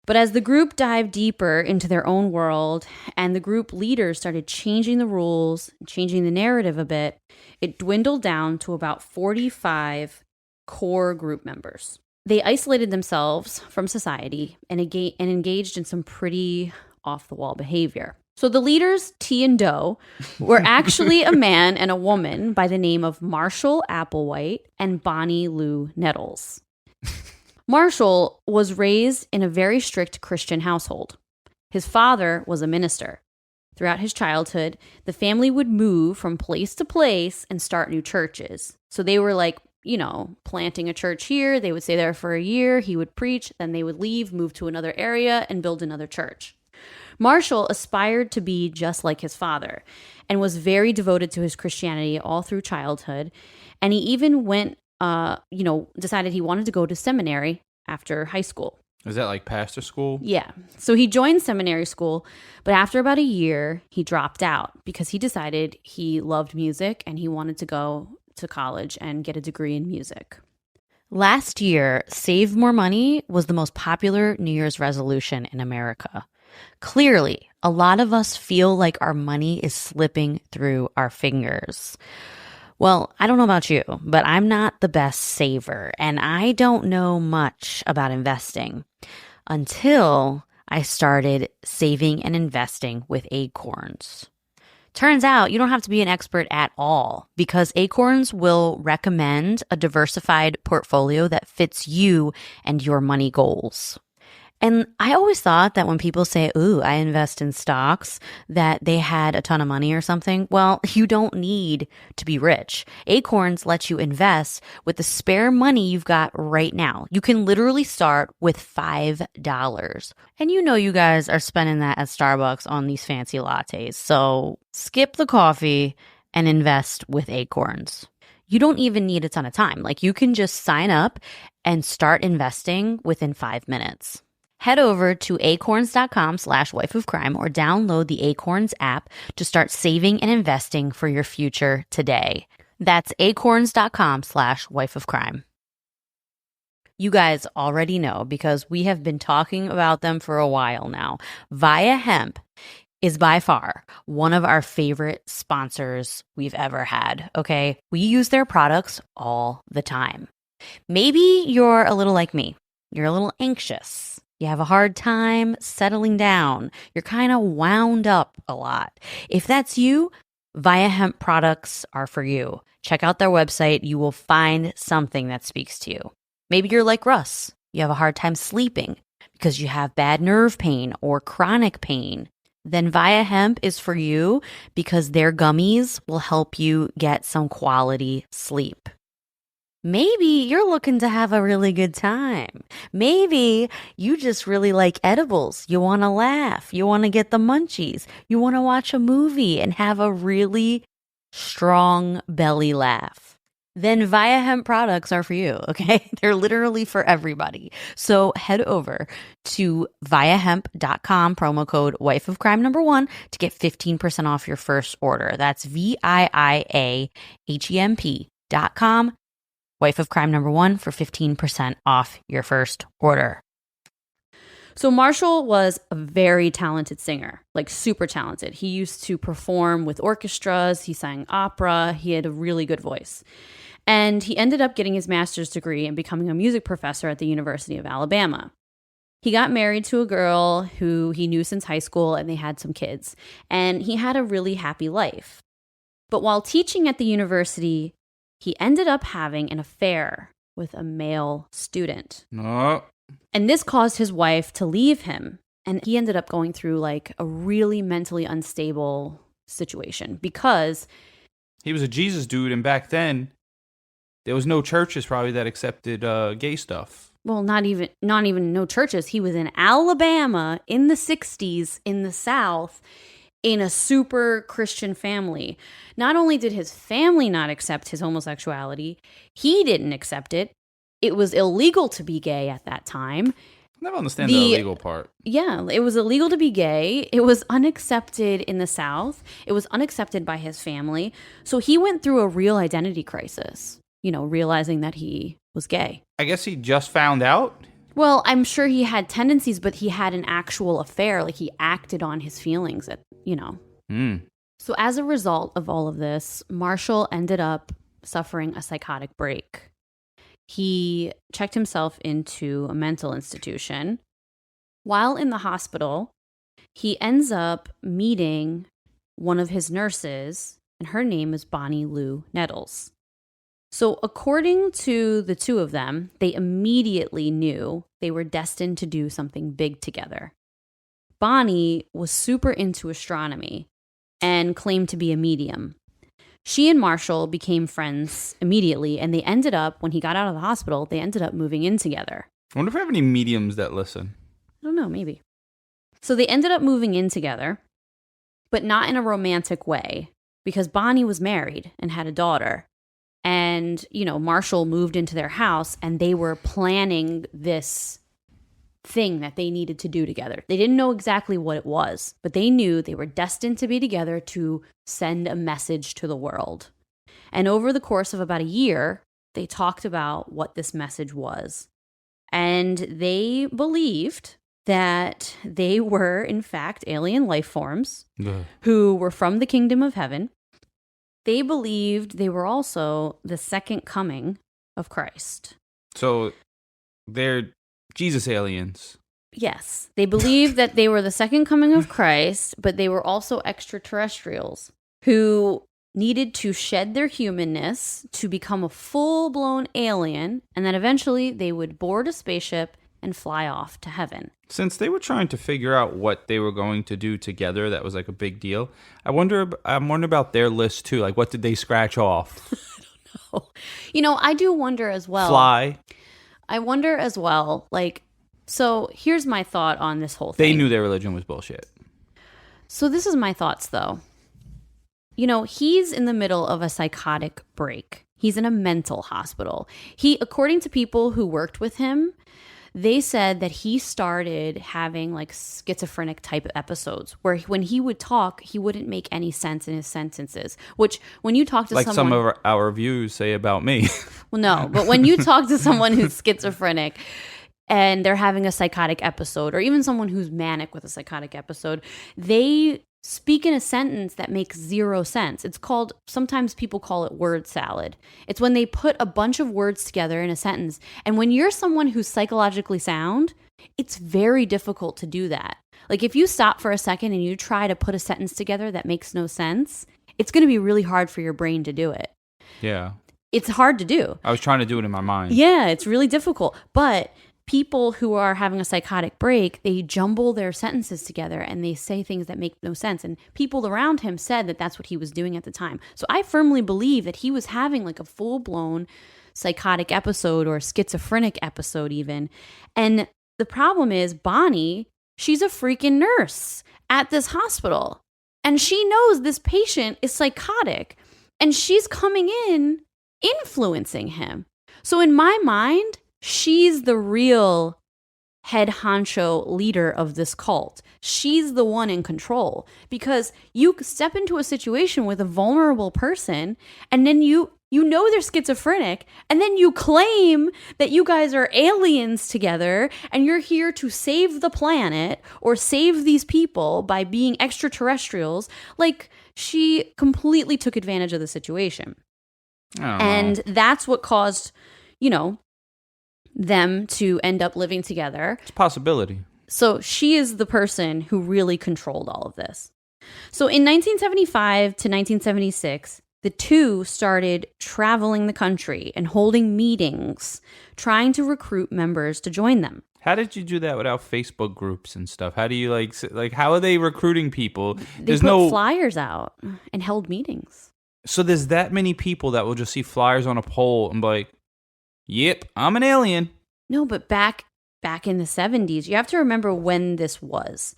But as the group dived deeper into their own world and the group leaders started changing the rules, changing the narrative a bit, it dwindled down to about 45 core group members. They isolated themselves from society and engaged in some pretty off-the-wall behavior. So the leaders, T and Doe, were actually a man and a woman by the name of Marshall Applewhite and Bonnie Lou Nettles. Marshall was raised in a very strict Christian household. His father was a minister. Throughout his childhood, the family would move from place to place and start new churches. So they were like, you know, planting a church here. They would stay there for a year. He would preach. Then they would leave, move to another area, and build another church. Marshall aspired to be just like his father and was very devoted to his Christianity all through childhood. And he even went, decided he wanted to go to seminary after high school. Is that like pastor school? Yeah. So he joined seminary school, but after about a year, he dropped out because he decided he loved music and he wanted to go to college and get a degree in music. Last year, Save More Money was the most popular New Year's resolution in America. Clearly, a lot of us feel like our money is slipping through our fingers. Well, I don't know about you, but I'm not the best saver, and I don't know much about investing until I started saving and investing with Acorns. Turns out you don't have to be an expert at all because Acorns will recommend a diversified portfolio that fits you and your money goals. And I always thought that when people say, ooh, I invest in stocks, that they had a ton of money or something. Well, you don't need to be rich. Acorns lets you invest with the spare money you've got right now. You can literally start with $5. And you know you guys are spending that at Starbucks on these fancy lattes. So skip the coffee and invest with Acorns. You don't even need a ton of time. Like you can just sign up and start investing within 5 minutes. Head over to acorns.com/wifeofcrime or download the Acorns app to start saving and investing for your future today. That's acorns.com/wifeofcrime. You guys already know because we have been talking about them for a while now. Via Hemp is by far one of our favorite sponsors we've ever had, okay? We use their products all the time. Maybe you're a little like me. You're a little anxious. You have a hard time settling down. You're kind of wound up a lot. If that's you, Via Hemp products are for you. Check out their website. You will find something that speaks to you. Maybe you're like Russ. You have a hard time sleeping because you have bad nerve pain or chronic pain. Then Via Hemp is for you because their gummies will help you get some quality sleep. Maybe you're looking to have a really good time. Maybe you just really like edibles. You want to laugh. You want to get the munchies. You want to watch a movie and have a really strong belly laugh, then Via Hemp products are for you, okay? They're literally for everybody. So head over to viahemp.com, promo code wife of crime number 1 to get 15% off your first order. That's VIIAHEMP.com, wife of crime number 1 for 15% off your first order. So Marshall was a very talented singer, like super talented. He used to perform with orchestras. He sang opera. He had a really good voice. And he ended up getting his master's degree and becoming a music professor at the University of Alabama. He got married to a girl who he knew since high school, and they had some kids. And he had a really happy life. But while teaching at the university, he ended up having an affair with a male student. No. And this caused his wife to leave him. And he ended up going through like a really mentally unstable situation because he was a Jesus dude. And back then, there was no churches probably that accepted gay stuff. Well, not even no churches. He was in Alabama in the 60s in the South in a super Christian family. Not only did his family not accept his homosexuality, he didn't accept it. It was illegal to be gay at that time. I never understand the illegal part. Yeah, it was illegal to be gay. It was unaccepted in the South. It was unaccepted by his family. So he went through a real identity crisis, realizing that he was gay. I guess he just found out? Well, I'm sure he had tendencies, but he had an actual affair. Like, he acted on his feelings, So as a result of all of this, Marshall ended up suffering a psychotic break. He checked himself into a mental institution. While in the hospital, he ends up meeting one of his nurses, and her name is Bonnie Lou Nettles. So according to the two of them, they immediately knew they were destined to do something big together. Bonnie was super into astronomy and claimed to be a medium. She and Marshall became friends immediately, and they ended up, when he got out of the hospital, they ended up moving in together. I wonder if we have any mediums that listen. I don't know, maybe. So they ended up moving in together, but not in a romantic way, because Bonnie was married and had a daughter. And, Marshall moved into their house, and they were planning this thing that they needed to do together. They didn't know exactly what it was, but they knew they were destined to be together to send a message to the world. And over the course of about a year, they talked about what this message was. And they believed that they were, in fact, alien life forms who were from the kingdom of heaven. They believed they were also the second coming of Christ. So they're Jesus aliens. Yes. They believed that they were the second coming of Christ, but they were also extraterrestrials who needed to shed their humanness to become a full-blown alien, and then eventually they would board a spaceship and fly off to heaven. Since they were trying to figure out what they were going to do together, that was like a big deal. I'm wondering about their list too. Like, what did they scratch off? I don't know. I do wonder as well. Fly. I wonder as well, so here's my thought on this whole thing. They knew their religion was bullshit. So this is my thoughts, though. He's in the middle of a psychotic break. He's in a mental hospital. According to people who worked with him, they said that he started having schizophrenic type episodes where when he would talk, he wouldn't make any sense in his sentences, which when you talk to someone... Like some of our views say about me. Well, no, but when you talk to someone who's schizophrenic and they're having a psychotic episode, or even someone who's manic with a psychotic episode, they speak in a sentence that makes zero sense. Sometimes people call it word salad. It's when they put a bunch of words together in a sentence. And when you're someone who's psychologically sound, it's very difficult to do that. Like, if you stop for a second and you try to put a sentence together that makes no sense, it's going to be really hard for your brain to do it. Yeah. It's hard to do. I was trying to do it in my mind. Yeah, it's really difficult. But people who are having a psychotic break, they jumble their sentences together and they say things that make no sense. And people around him said that that's what he was doing at the time. So I firmly believe that he was having a full-blown psychotic episode, or schizophrenic episode even. And the problem is, Bonnie, she's a freaking nurse at this hospital. And she knows this patient is psychotic. And she's coming in, influencing him. So in my mind, she's the real head honcho leader of this cult. She's the one in control, because you step into a situation with a vulnerable person, and then you know they're schizophrenic, and then you claim that you guys are aliens together and you're here to save the planet or save these people by being extraterrestrials. Like, she completely took advantage of the situation. And that's what caused, them to end up living together. It's a possibility. So she is the person who really controlled all of this. So in 1975 to 1976, the two started traveling the country and holding meetings, trying to recruit members to join them. How did you do that without Facebook groups and stuff? How do you how are they recruiting people? They put flyers out and held meetings. So there's that many people that will just see flyers on a pole and be like, yep, I'm an alien. No, but back in the 70s, you have to remember when this was.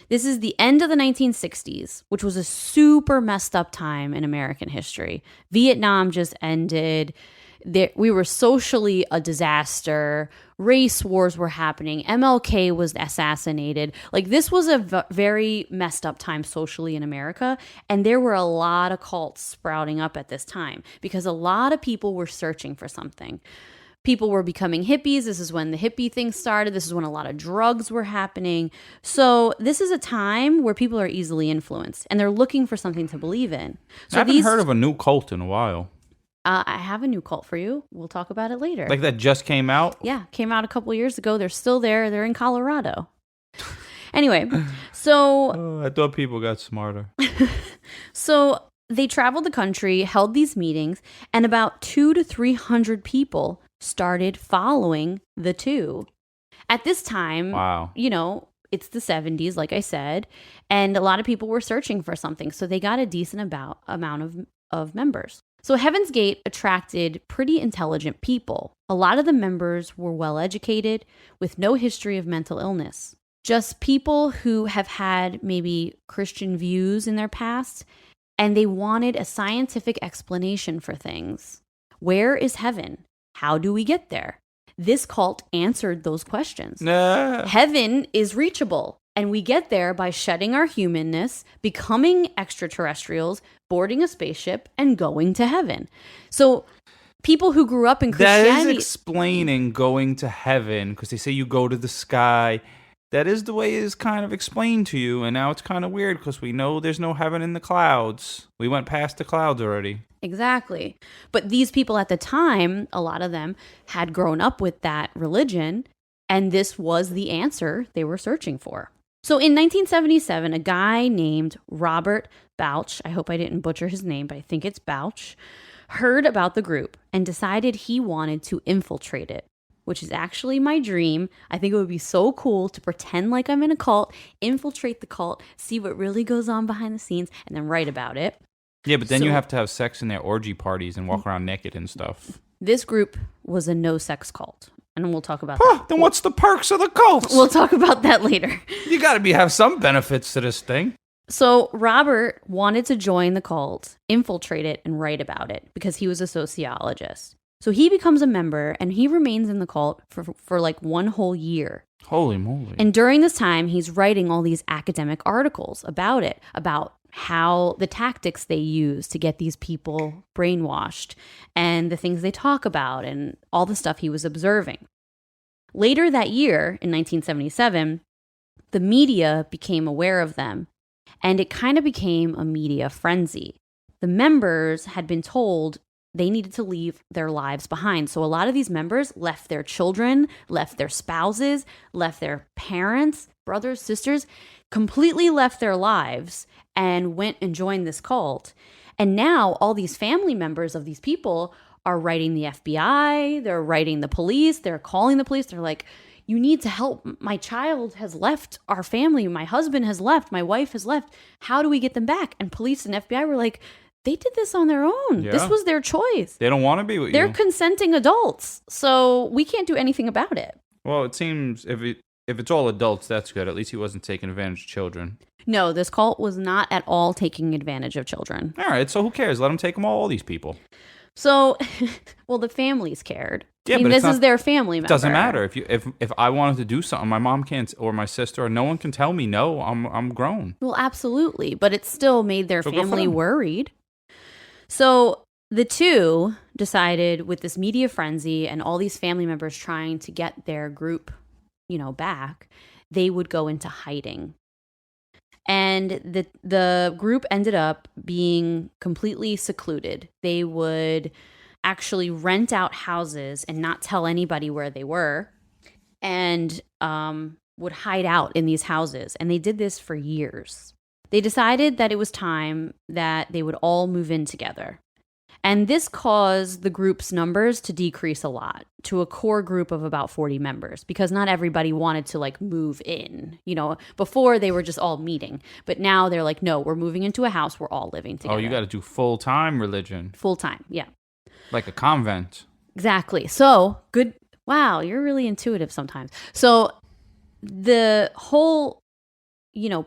This is the end of the 1960s, which was a super messed up time in American history. Vietnam just ended. We were socially a disaster. Race wars were happening. MLK was assassinated. Like, this was a very messed up time socially in America. And there were a lot of cults sprouting up at this time because a lot of people were searching for something. People were becoming hippies. This is when the hippie thing started. This is when a lot of drugs were happening. So this is a time where people are easily influenced and they're looking for something to believe in. So I haven't heard of a new cult in a while. I have a new cult for you. We'll talk about it later. Like that just came out? Yeah, came out a couple years ago. They're still there. They're in Colorado. Anyway, so... I thought people got smarter. So they traveled the country, held these meetings, and about 200 to 300 people started following the two. At this time, wow, it's the 70s, like I said, and a lot of people were searching for something, so they got a decent amount of members. So Heaven's Gate attracted pretty intelligent people. A lot of the members were well-educated with no history of mental illness. Just people who have had maybe Christian views in their past, and they wanted a scientific explanation for things. Where is heaven? How do we get there? This cult answered those questions. Heaven is reachable, and we get there by shedding our humanness, becoming extraterrestrials, boarding a spaceship, and going to heaven. So people who grew up in Christianity... That is explaining going to heaven, because they say you go to the sky. That is the way it is kind of explained to you, and now it's kind of weird, because we know there's no heaven in the clouds. We went past the clouds already. Exactly. But these people at the time, a lot of them had grown up with that religion, and this was the answer they were searching for. So in 1977, a guy named Robert Bouch, I hope I didn't butcher his name, but I think it's Bouch, heard about the group and decided he wanted to infiltrate it, which is actually my dream. I think it would be so cool to pretend like I'm in a cult, infiltrate the cult, see what really goes on behind the scenes, and then write about it. Yeah, but then you have to have sex in their orgy parties and walk around naked and stuff. This group was a no-sex cult, and we'll talk about that. Then what's the perks of the cults? We'll talk about that later. You got to have some benefits to this thing. So Robert wanted to join the cult, infiltrate it, and write about it because he was a sociologist. So he becomes a member, and he remains in the cult for like 1 whole year. Holy moly. And during this time, he's writing all these academic articles about it, about how the tactics they use to get these people brainwashed and the things they talk about and all the stuff he was observing. Later that year, in 1977, the media became aware of them, and it kind of became a media frenzy. The members had been told they needed to leave their lives behind. So a lot of these members left their children, left their spouses, left their parents, brothers, sisters, completely left their lives and went and joined this cult. And now all these family members of these people are writing the FBI, they're writing the police, they're calling the police. They're like, you need to help. My child has left our family. My husband has left. My wife has left. How do we get them back? And police and FBI were like, they did this on their own. Yeah. This was their choice. They don't want to be with you. They're consenting adults. So we can't do anything about it. Well, it seems if it's all adults, that's good. At least he wasn't taking advantage of children. No, this cult was not at all taking advantage of children. All right, so who cares? Let them take them all these people. So, well, the families cared. Yeah, I mean, but this is their family member. It doesn't matter. If I wanted to do something, my mom can't, or my sister, or no one can tell me no. I'm grown. Well, absolutely, but it still made their So go for family them. worried. So the two decided, with this media frenzy and all these family members trying to get their group, back, they would go into hiding. And the group ended up being completely secluded. They would actually rent out houses and not tell anybody where they were, and would hide out in these houses. And they did this for years. They decided that it was time that they would all move in together. And this caused the group's numbers to decrease a lot, to a core group of about 40 members, because not everybody wanted to move in. Before they were just all meeting, but now they're like, no, we're moving into a house. We're all living together. Oh, you got to do full-time religion. Full-time, yeah. Like a convent. Exactly. So, good. Wow, you're really intuitive sometimes. So, the whole,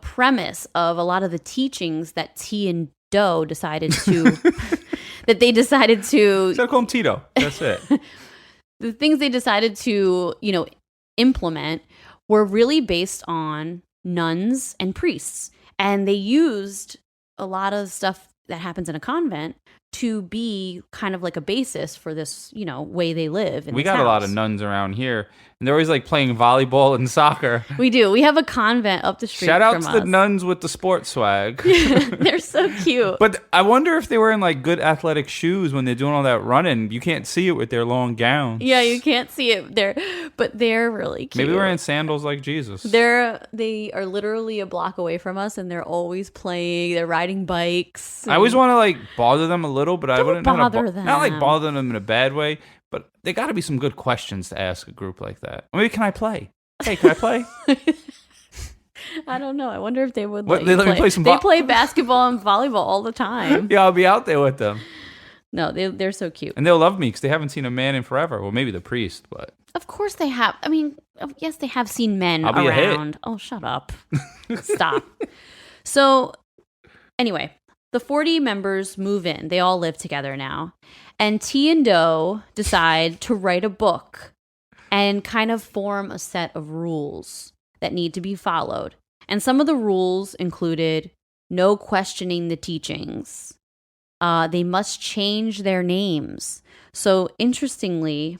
premise of a lot of the teachings that T and Doe decided to... that they decided to... So call him Tito. That's it. The things they decided to, implement were really based on nuns and priests. And they used a lot of stuff that happens in a convent to be kind of like a basis for this, way they live. We got a lot of nuns around here, and they're always playing volleyball and soccer. We do. We have a convent up the street. Shout out from to us. the nuns with the sports swag. They're so cute. But I wonder if they were in good athletic shoes when they're doing all that running. You can't see it with their long gowns. Yeah, you can't see it there, but they're really cute. Maybe wearing sandals like Jesus. They are literally a block away from us, and they're always playing. They're riding bikes. I always want to bother them a little, but I Don't wouldn't know how to bother them. Not bother them in a bad way, but they got to be some good questions to ask a group like that. Maybe, can I play? Hey, can I play? I don't know. I wonder if they would. What, they let me play some They play basketball and volleyball all the time. Yeah, I'll be out there with them. No, they're so cute. And they'll love me because they haven't seen a man in forever. Well, maybe the priest, but Of course they have. I mean, yes, they have seen men I'll be a hit. around. Oh, shut up. Stop. So, anyway, the 40 members move in. They all live together now. And T and Doe decide to write a book and kind of form a set of rules that need to be followed. And some of the rules included no questioning the teachings. They must change their names. So, interestingly,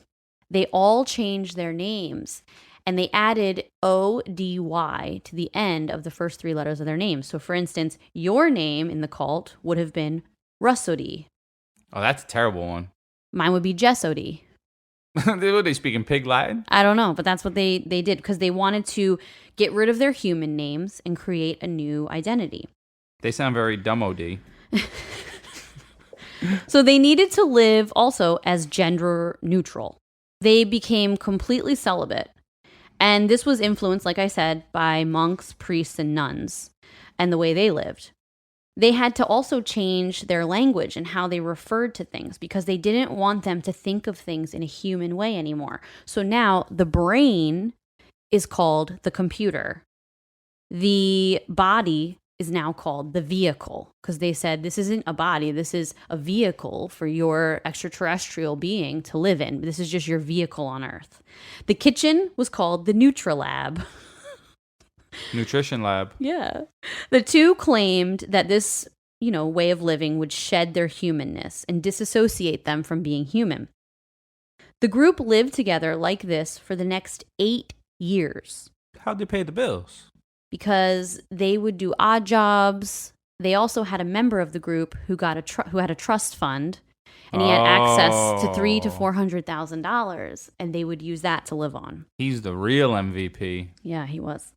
they all changed their names. And they added O-D-Y to the end of the first three letters of their names. So, for instance, your name in the cult would have been Russody. oh, that's a terrible one. Mine would be Jessody. Were they speaking pig Latin? I don't know, but that's what they did because they wanted to get rid of their human names and create a new identity. They sound very dumb-o-d. So they needed to live also as gender neutral. They became completely celibate. And this was influenced, like I said, by monks, priests, and nuns and the way they lived. They had to also change their language and how they referred to things because they didn't want them to think of things in a human way anymore. So now the brain is called the computer. The body is now called the vehicle because they said this isn't a body, this is a vehicle for your extraterrestrial being to live in. This is just your vehicle on Earth. The kitchen was called the Nutrilab. Nutrition lab. Yeah. The two claimed that this, way of living would shed their humanness and disassociate them from being human. The group lived together like this for the next 8 years. How'd they pay the bills? Because they would do odd jobs. They also had a member of the group who got who had a trust fund, and he had access to $300,000 to $400,000, and they would use that to live on. He's the real MVP. Yeah, he was.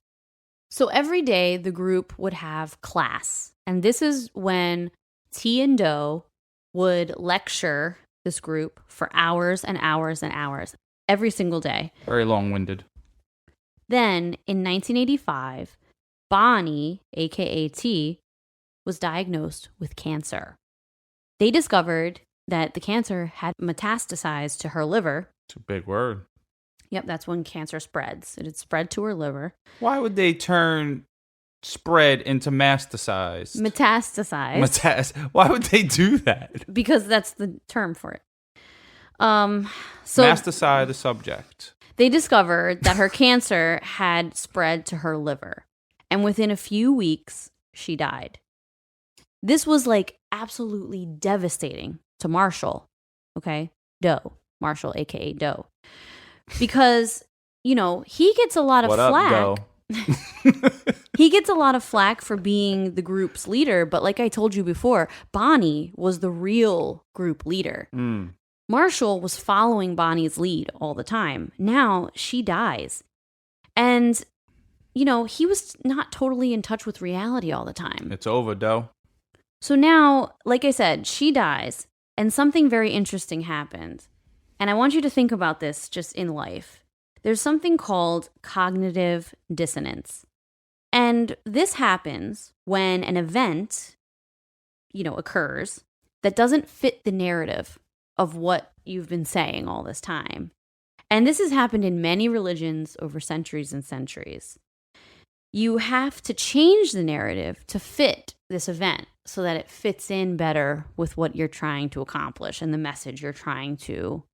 So every day the group would have class, and this is when T and Doe would lecture this group for hours and hours and hours every single day. Very long-winded. Then in 1985, Bonnie, aka T, was diagnosed with cancer. They discovered that the cancer had metastasized to her liver. It's a big word. Yep, that's when cancer spreads. It had spread to her liver. Why would they turn spread into metastasized. Metastasized. Why would they do that? Because that's the term for it. Metastasize the subject. They discovered that her cancer had spread to her liver. And within a few weeks, she died. This was like absolutely devastating to Marshall. Okay? Doe. Marshall, a.k.a. Doe. Because, you know, he gets a lot of flack. Up, Doe? He gets a lot of flack for being the group's leader. But like I told you before, Bonnie was the real group leader. Marshall was following Bonnie's lead all the time. Now she dies. And, you know, he was not totally in touch with reality all the time. It's over, Doe. So now, like I said, she dies and something very interesting happened. And I want you to think about this just in life. There's something called cognitive dissonance. And this happens when an event, you know, occurs that doesn't fit the narrative of what you've been saying all this time. And this has happened in many religions over centuries and centuries. You have to change the narrative to fit this event so that it fits in better with what you're trying to accomplish and the message you're trying to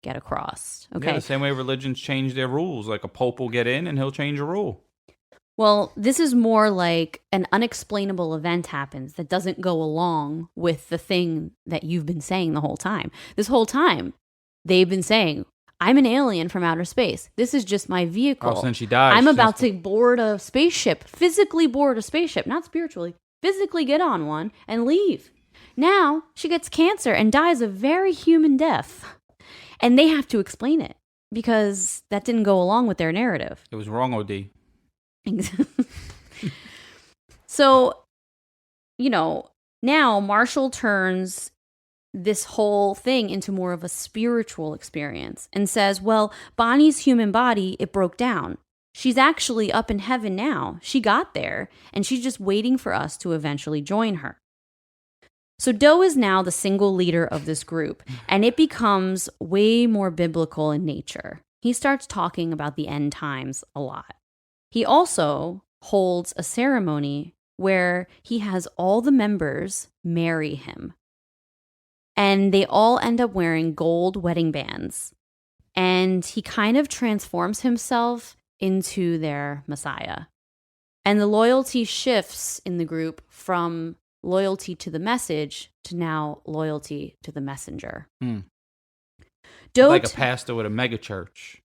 get across. Okay. Yeah, the same way religions change their rules. Like a pope will get in and he'll change a rule. Well, this is more like an unexplainable event happens that doesn't go along with the thing that you've been saying the whole time. This whole time, they've been saying, I'm an alien from outer space. This is just my vehicle. Oh, since she died. I'm about to board a spaceship, physically board a spaceship, not spiritually, physically get on one and leave. Now, she gets cancer and dies a very human death. And they have to explain it because that didn't go along with their narrative. It was wrong, OD. So, you know, now Marshall turns this whole thing into more of a spiritual experience and says, well, Bonnie's human body, it broke down. She's actually up in heaven now. She got there and she's just waiting for us to eventually join her. So Doe is now the single leader of this group, and it becomes way more biblical in nature. He starts talking about the end times a lot. He also holds a ceremony where he has all the members marry him. And they all end up wearing gold wedding bands. And he kind of transforms himself into their Messiah. And the loyalty shifts in the group from loyalty to the message to now loyalty to the messenger. Like a pastor with a mega church.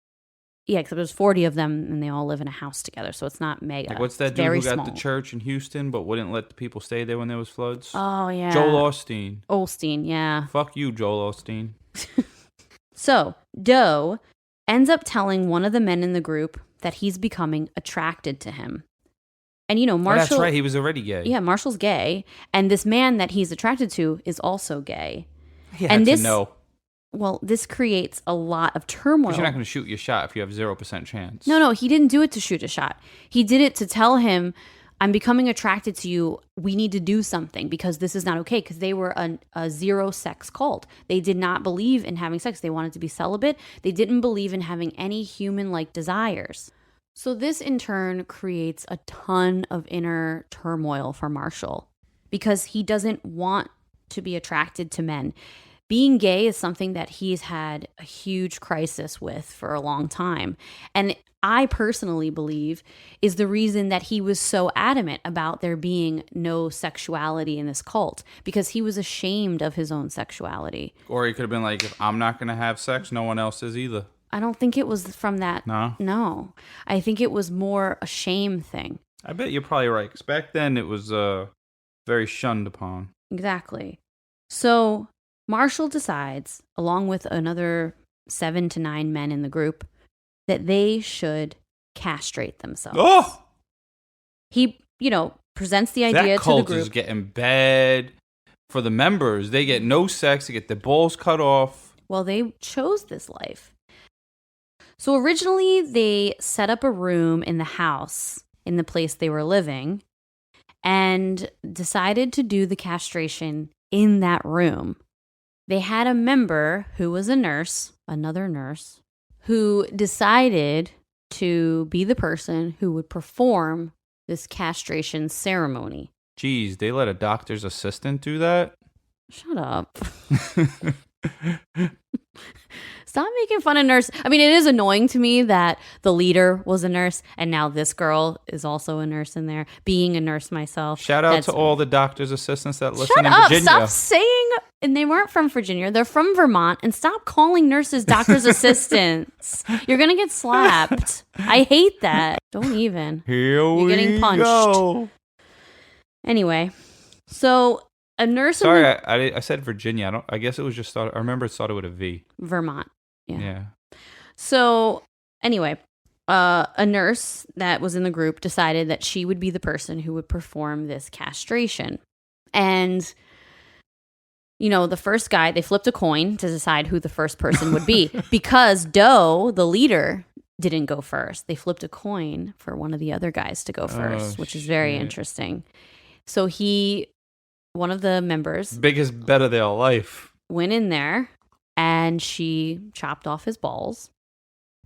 Yeah, except there's 40 of them and they all live in a house together, so it's not mega. Like what's that dude who got the church in Houston but wouldn't let the people stay there when there was floods? Oh, yeah. Joel Osteen. Osteen, yeah. Fuck you, Joel Osteen. So, Doe ends up telling one of the men in the group that he's becoming attracted to him. And, you know, Marshall... Oh, that's right, he was already gay. Yeah, Marshall's gay. And this man that he's attracted to is also gay. He had to know. Well, this creates a lot of turmoil. Because you're not going to shoot your shot if you have 0% chance. No, he didn't do it to shoot a shot. He did it to tell him, I'm becoming attracted to you. We need to do something because this is not okay. Because they were a zero-sex cult. They did not believe in having sex. They wanted to be celibate. They didn't believe in having any human-like desires. So this, in turn, creates a ton of inner turmoil for Marshall because he doesn't want to be attracted to men. Being gay is something that he's had a huge crisis with for a long time. And I personally believe is the reason that he was so adamant about there being no sexuality in this cult, because he was ashamed of his own sexuality. Or he could have been like, if I'm not going to have sex, no one else is either. I don't think it was from that. No. I think it was more a shame thing. I bet you're probably right. 'Cause back then it was very shunned upon. Exactly. So Marshall decides, along with another 7 to 9 men in the group, that they should castrate themselves. Oh! He, presents the idea to the group. That cult is getting bad for the members. They get no sex. They get their balls cut off. Well, they chose this life. So originally, they set up a room in the house, in the place they were living, and decided to do the castration in that room. They had a member who was a nurse, another nurse, who decided to be the person who would perform this castration ceremony. Geez, they let a doctor's assistant do that? Shut up. Stop making fun of nurses. I mean, it is annoying to me that the leader was a nurse and now this girl is also a nurse in there, being a nurse myself. Shout out to all the doctor's assistants that listen Shut in up. Virginia. Stop saying, and they weren't from Virginia. They're from Vermont, and stop calling nurses doctor's assistants. You're going to get slapped. I hate that. Don't even. You're getting punched. Go. Anyway, so a nurse. Sorry, I said Virginia. I guess it was just. I remember it started with a V. Vermont. Yeah. So anyway, a nurse that was in the group decided that she would be the person who would perform this castration. And, the first guy, they flipped a coin to decide who the first person would be. Because Doe, the leader, didn't go first. They flipped a coin for one of the other guys to go first, which is very interesting. So one of the members, biggest bet of their life, went in there. And she chopped off his balls,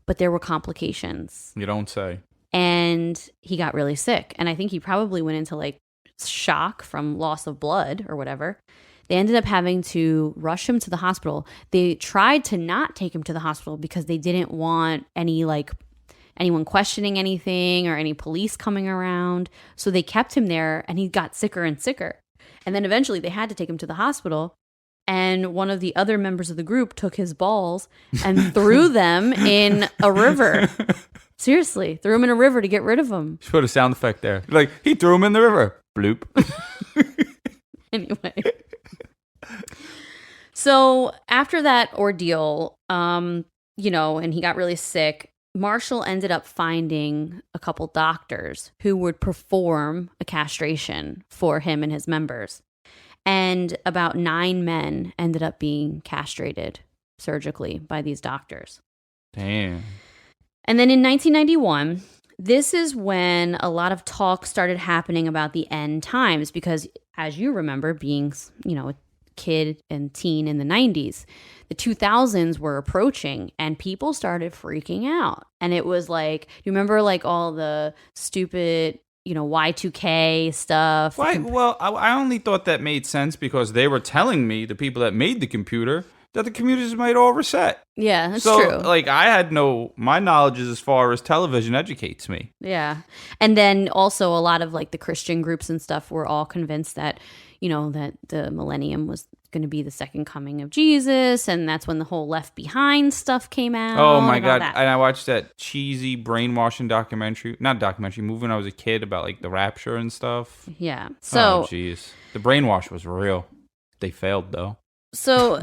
but there were complications. You don't say. And he got really sick. And I think he probably went into like shock from loss of blood or whatever. They ended up having to rush him to the hospital. They tried to not take him to the hospital because they didn't want anyone questioning anything or any police coming around. So they kept him there and he got sicker and sicker. And then eventually they had to take him to the hospital. And one of the other members of the group took his balls and threw them in a river. Seriously, threw them in a river to get rid of them. Just put a sound effect there. Like, he threw him in the river. Bloop. Anyway. So after that ordeal, and he got really sick, Marshall ended up finding a couple doctors who would perform a castration for him and his members. And about 9 men ended up being castrated surgically by these doctors. Damn. And then in 1991, this is when a lot of talk started happening about the end times because, as you remember, being, a kid and teen in the 90s, the 2000s were approaching and people started freaking out. And it was like, you remember like all the stupid Y2K stuff. Why? Well, I only thought that made sense because they were telling me, the people that made the computer, that the computers might all reset. Yeah, that's so, true. Like, my knowledge is as far as television educates me. Yeah. And then also a lot of like the Christian groups and stuff were all convinced that, that the millennium was going to be the second coming of Jesus. And that's when the whole Left Behind stuff came out. Oh my God. And I watched that cheesy brainwashing movie when I was a kid about like the rapture and stuff. Yeah. So, oh, jeez. The brainwash was real. They failed though. So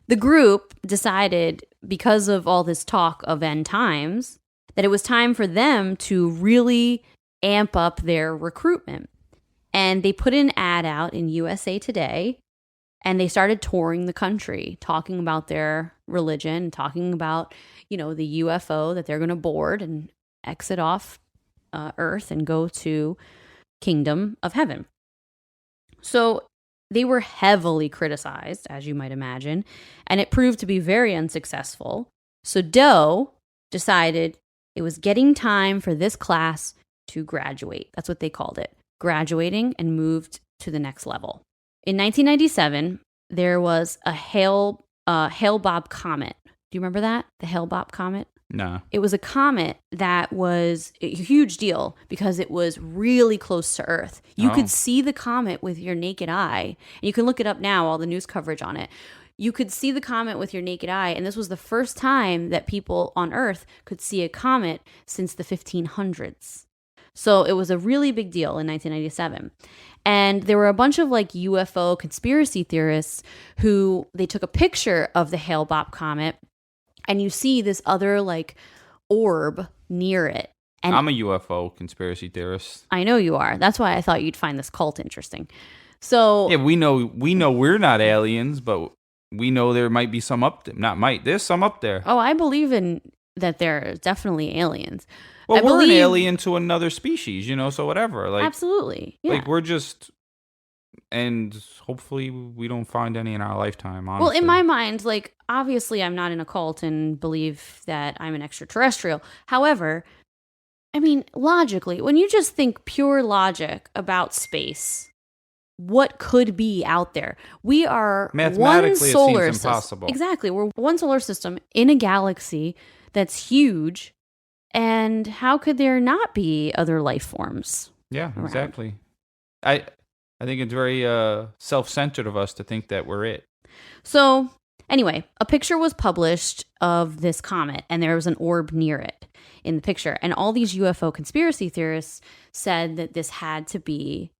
the group decided, because of all this talk of end times, that it was time for them to really amp up their recruitment. And they put an ad out in USA Today, and they started touring the country, talking about their religion, talking about, the UFO that they're going to board and exit off Earth and go to Kingdom of Heaven. So they were heavily criticized, as you might imagine, and it proved to be very unsuccessful. So Doe decided it was getting time for this class to graduate. That's what they called it, graduating, and moved to the next level. In 1997, there was a Hale-Bopp comet. Do you remember that? The Hale-Bopp comet? No. It was a comet that was a huge deal because it was really close to Earth. You could see the comet with your naked eye. And you can look it up now, all the news coverage on it. You could see the comet with your naked eye, and this was the first time that people on Earth could see a comet since the 1500s. So it was a really big deal in 1997. And there were a bunch of like UFO conspiracy theorists who they took a picture of the Hale-Bopp comet, and you see this other like orb near it. And I'm a UFO conspiracy theorist. I know you are. That's why I thought you'd find this cult interesting. So yeah, we know we're not aliens, but we know there might be some up there. There's some up there. Oh, I believe in that there are definitely aliens. Well, we're an alien to another species, so whatever. Like, absolutely. Yeah. Like, we're just, and hopefully we don't find any in our lifetime, honestly. Well, in my mind, like, obviously I'm not in a cult and believe that I'm an extraterrestrial. However, I mean, logically, when you just think pure logic about space, what could be out there? We are Mathematically, one it solar seems system. impossible. Exactly. We're one solar system in a galaxy that's huge. And how could there not be other life forms? Yeah, around? exactly. I think it's very self-centered of us to think that we're it. So, anyway, a picture was published of this comet, and there was an orb near it in the picture. And all these UFO conspiracy theorists said that this had to be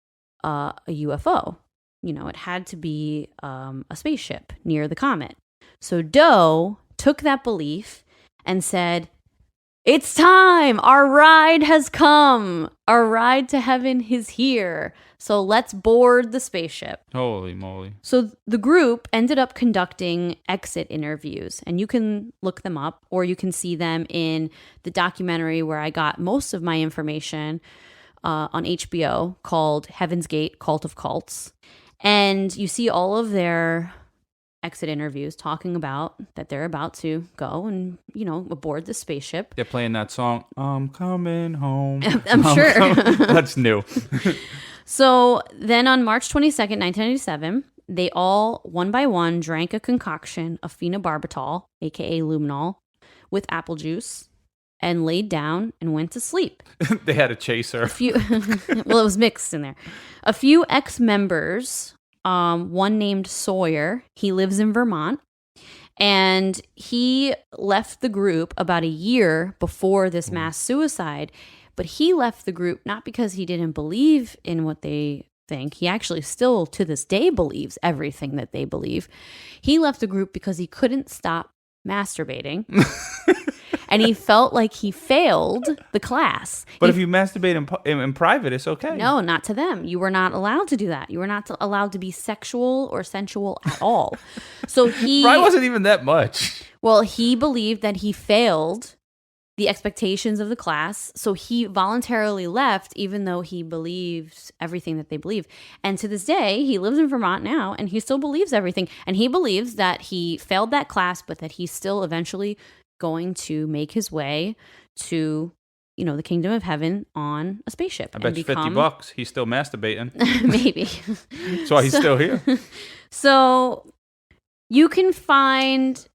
a UFO. It had to be a spaceship near the comet. So Doe took that belief and said, "It's time! Our ride has come! Our ride to heaven is here. So let's board the spaceship." Holy moly. So the group ended up conducting exit interviews, and you can look them up, or you can see them in the documentary where I got most of my information on HBO called Heaven's Gate, Cult of Cults. And you see all of their exit interviews talking about that they're about to go and, aboard the spaceship. They're playing that song, I'm coming home. I'm sure. That's new. So then on March 22nd, 1997, they all, one by one, drank a concoction of phenobarbital, aka luminol, with apple juice, and laid down and went to sleep. They had a chaser. Well, it was mixed in there. A few ex-members, one named Sawyer, he lives in Vermont, and he left the group about a year before this mass suicide. But he left the group not because he didn't believe in what they think. He actually still, to this day, believes everything that they believe. He left the group because he couldn't stop masturbating. And he felt like he failed the class. But if you masturbate in private, it's okay. No, not to them. You were not allowed to do that. You were not allowed to be sexual or sensual at all. So he... Probably wasn't even that much. Well, he believed that he failed the expectations of the class. So he voluntarily left, even though he believed everything that they believe. And to this day, he lives in Vermont now, and he still believes everything. And he believes that he failed that class, but that he's still eventually going to make his way to, the kingdom of heaven on a spaceship. I bet you $50. He's still masturbating. Maybe. That's why he's still here. So you can find,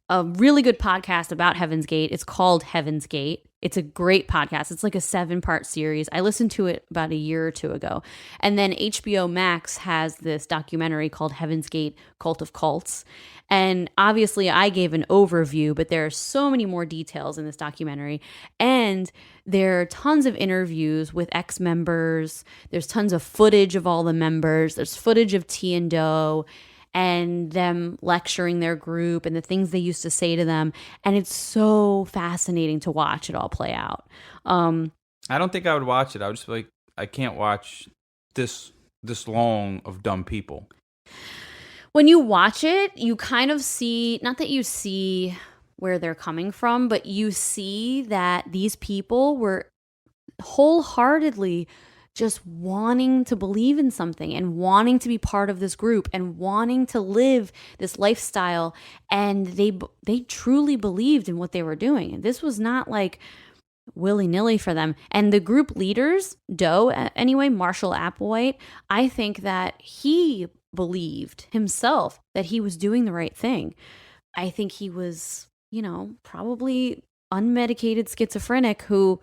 a really good podcast about Heaven's Gate. It's called Heaven's Gate. It's a great podcast. It's like a 7-part series. I listened to it about a year or two ago. And then HBO Max has this documentary called Heaven's Gate, Cult of Cults. And obviously I gave an overview, but there are so many more details in this documentary. And there are tons of interviews with ex-members. There's tons of footage of all the members. There's footage of T and Doe and them lecturing their group and the things they used to say to them. And it's so fascinating to watch it all play out. I don't think I would watch it. I would just be like, I can't watch this long of dumb people. When you watch it, you kind of see, not that you see where they're coming from, but you see that these people were wholeheartedly just wanting to believe in something and wanting to be part of this group and wanting to live this lifestyle. And they truly believed in what they were doing. And this was not like willy-nilly for them. And the group leaders, Doe, anyway, Marshall Applewhite, I think that he believed himself that he was doing the right thing. I think he was, probably unmedicated schizophrenic who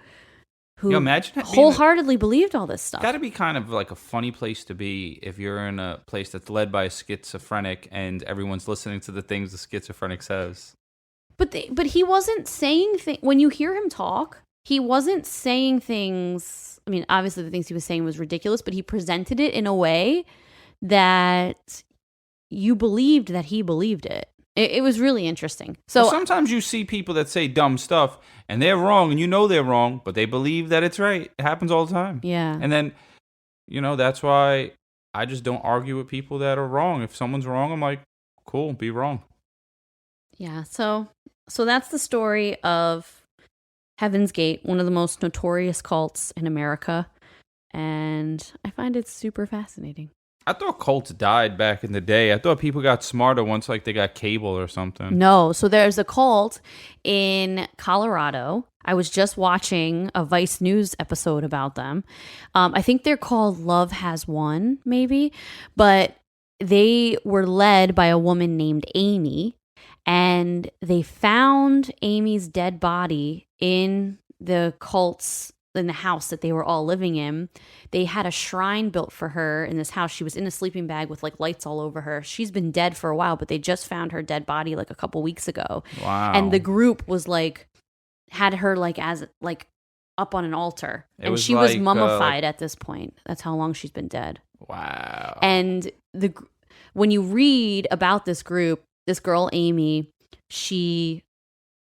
imagine wholeheartedly believed all this stuff. Got to be kind of like a funny place to be if you're in a place that's led by a schizophrenic and everyone's listening to the things the schizophrenic says. But he wasn't saying things. When you hear him talk, he wasn't saying things. I mean, obviously the things he was saying was ridiculous, but he presented it in a way that you believed that he believed it. It was really interesting. So sometimes you see people that say dumb stuff and they're wrong and they're wrong, but they believe that it's right. It happens all the time. Yeah. And then, that's why I just don't argue with people that are wrong. If someone's wrong, I'm like, cool, be wrong. Yeah. So that's the story of Heaven's Gate, one of the most notorious cults in America. And I find it super fascinating. I thought cults died back in the day. I thought people got smarter once they got cable or something. No. So there's a cult in Colorado I was just watching a Vice News episode about them. I think they're called Love Has Won, maybe, but they were led by a woman named Amy, and they found Amy's dead body in the cult's in the house that they were all living in. They had a shrine built for her in this house. She was in a sleeping bag with like lights all over her. She's been dead for a while, but they just found her dead body like a couple weeks ago. Wow. And the group was like, had her like as like up on an altar. And she was mummified at this point. That's how long she's been dead. Wow. And when you read about this group, this girl, Amy, she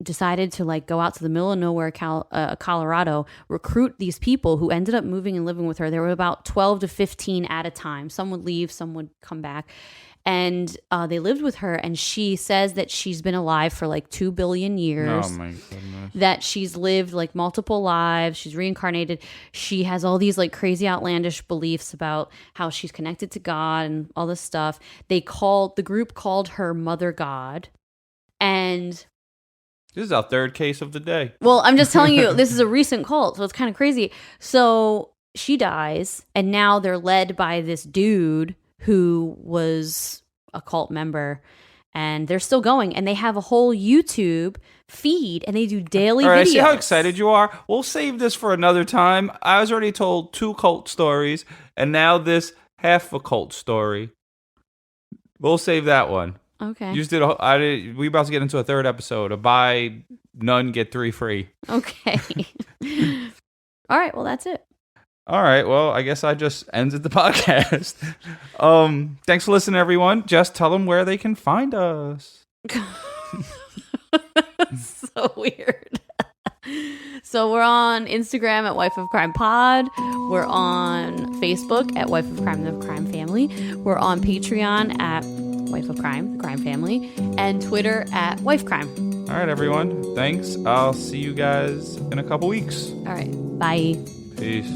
decided to like go out to the middle of nowhere, Colorado, recruit these people who ended up moving and living with her. There were about 12 to 15 at a time. Some would leave, some would come back. And they lived with her, and she says that she's been alive for like 2 billion years. Oh my goodness. That she's lived like multiple lives. She's reincarnated. She has all these like crazy outlandish beliefs about how she's connected to God and all this stuff. The group called her Mother God. And this is our third case of the day. well, I'm just telling you, this is a recent cult, so it's kind of crazy. So she dies, and now they're led by this dude who was a cult member, and they're still going, and they have a whole YouTube feed, and they do daily videos. All right, I see how excited you are. We'll save this for another time. I was already told 2 cult stories, and now this half a cult story. We'll save that one. Okay. You just did. We about to get into a third episode. A buy none, get 3 free. Okay. All right. Well, that's it. All right. Well, I guess I just ended the podcast. Thanks for listening, everyone. Just tell them where they can find us. So weird. So we're on Instagram at Wife of Crime Pod. We're on Facebook at Wife of Crime, the Crime Family. We're on Patreon at Wife of Crime, the Crime Family, and Twitter at Wife Crime. All right, everyone. Thanks. I'll see you guys in a couple weeks. All right. Bye. Peace.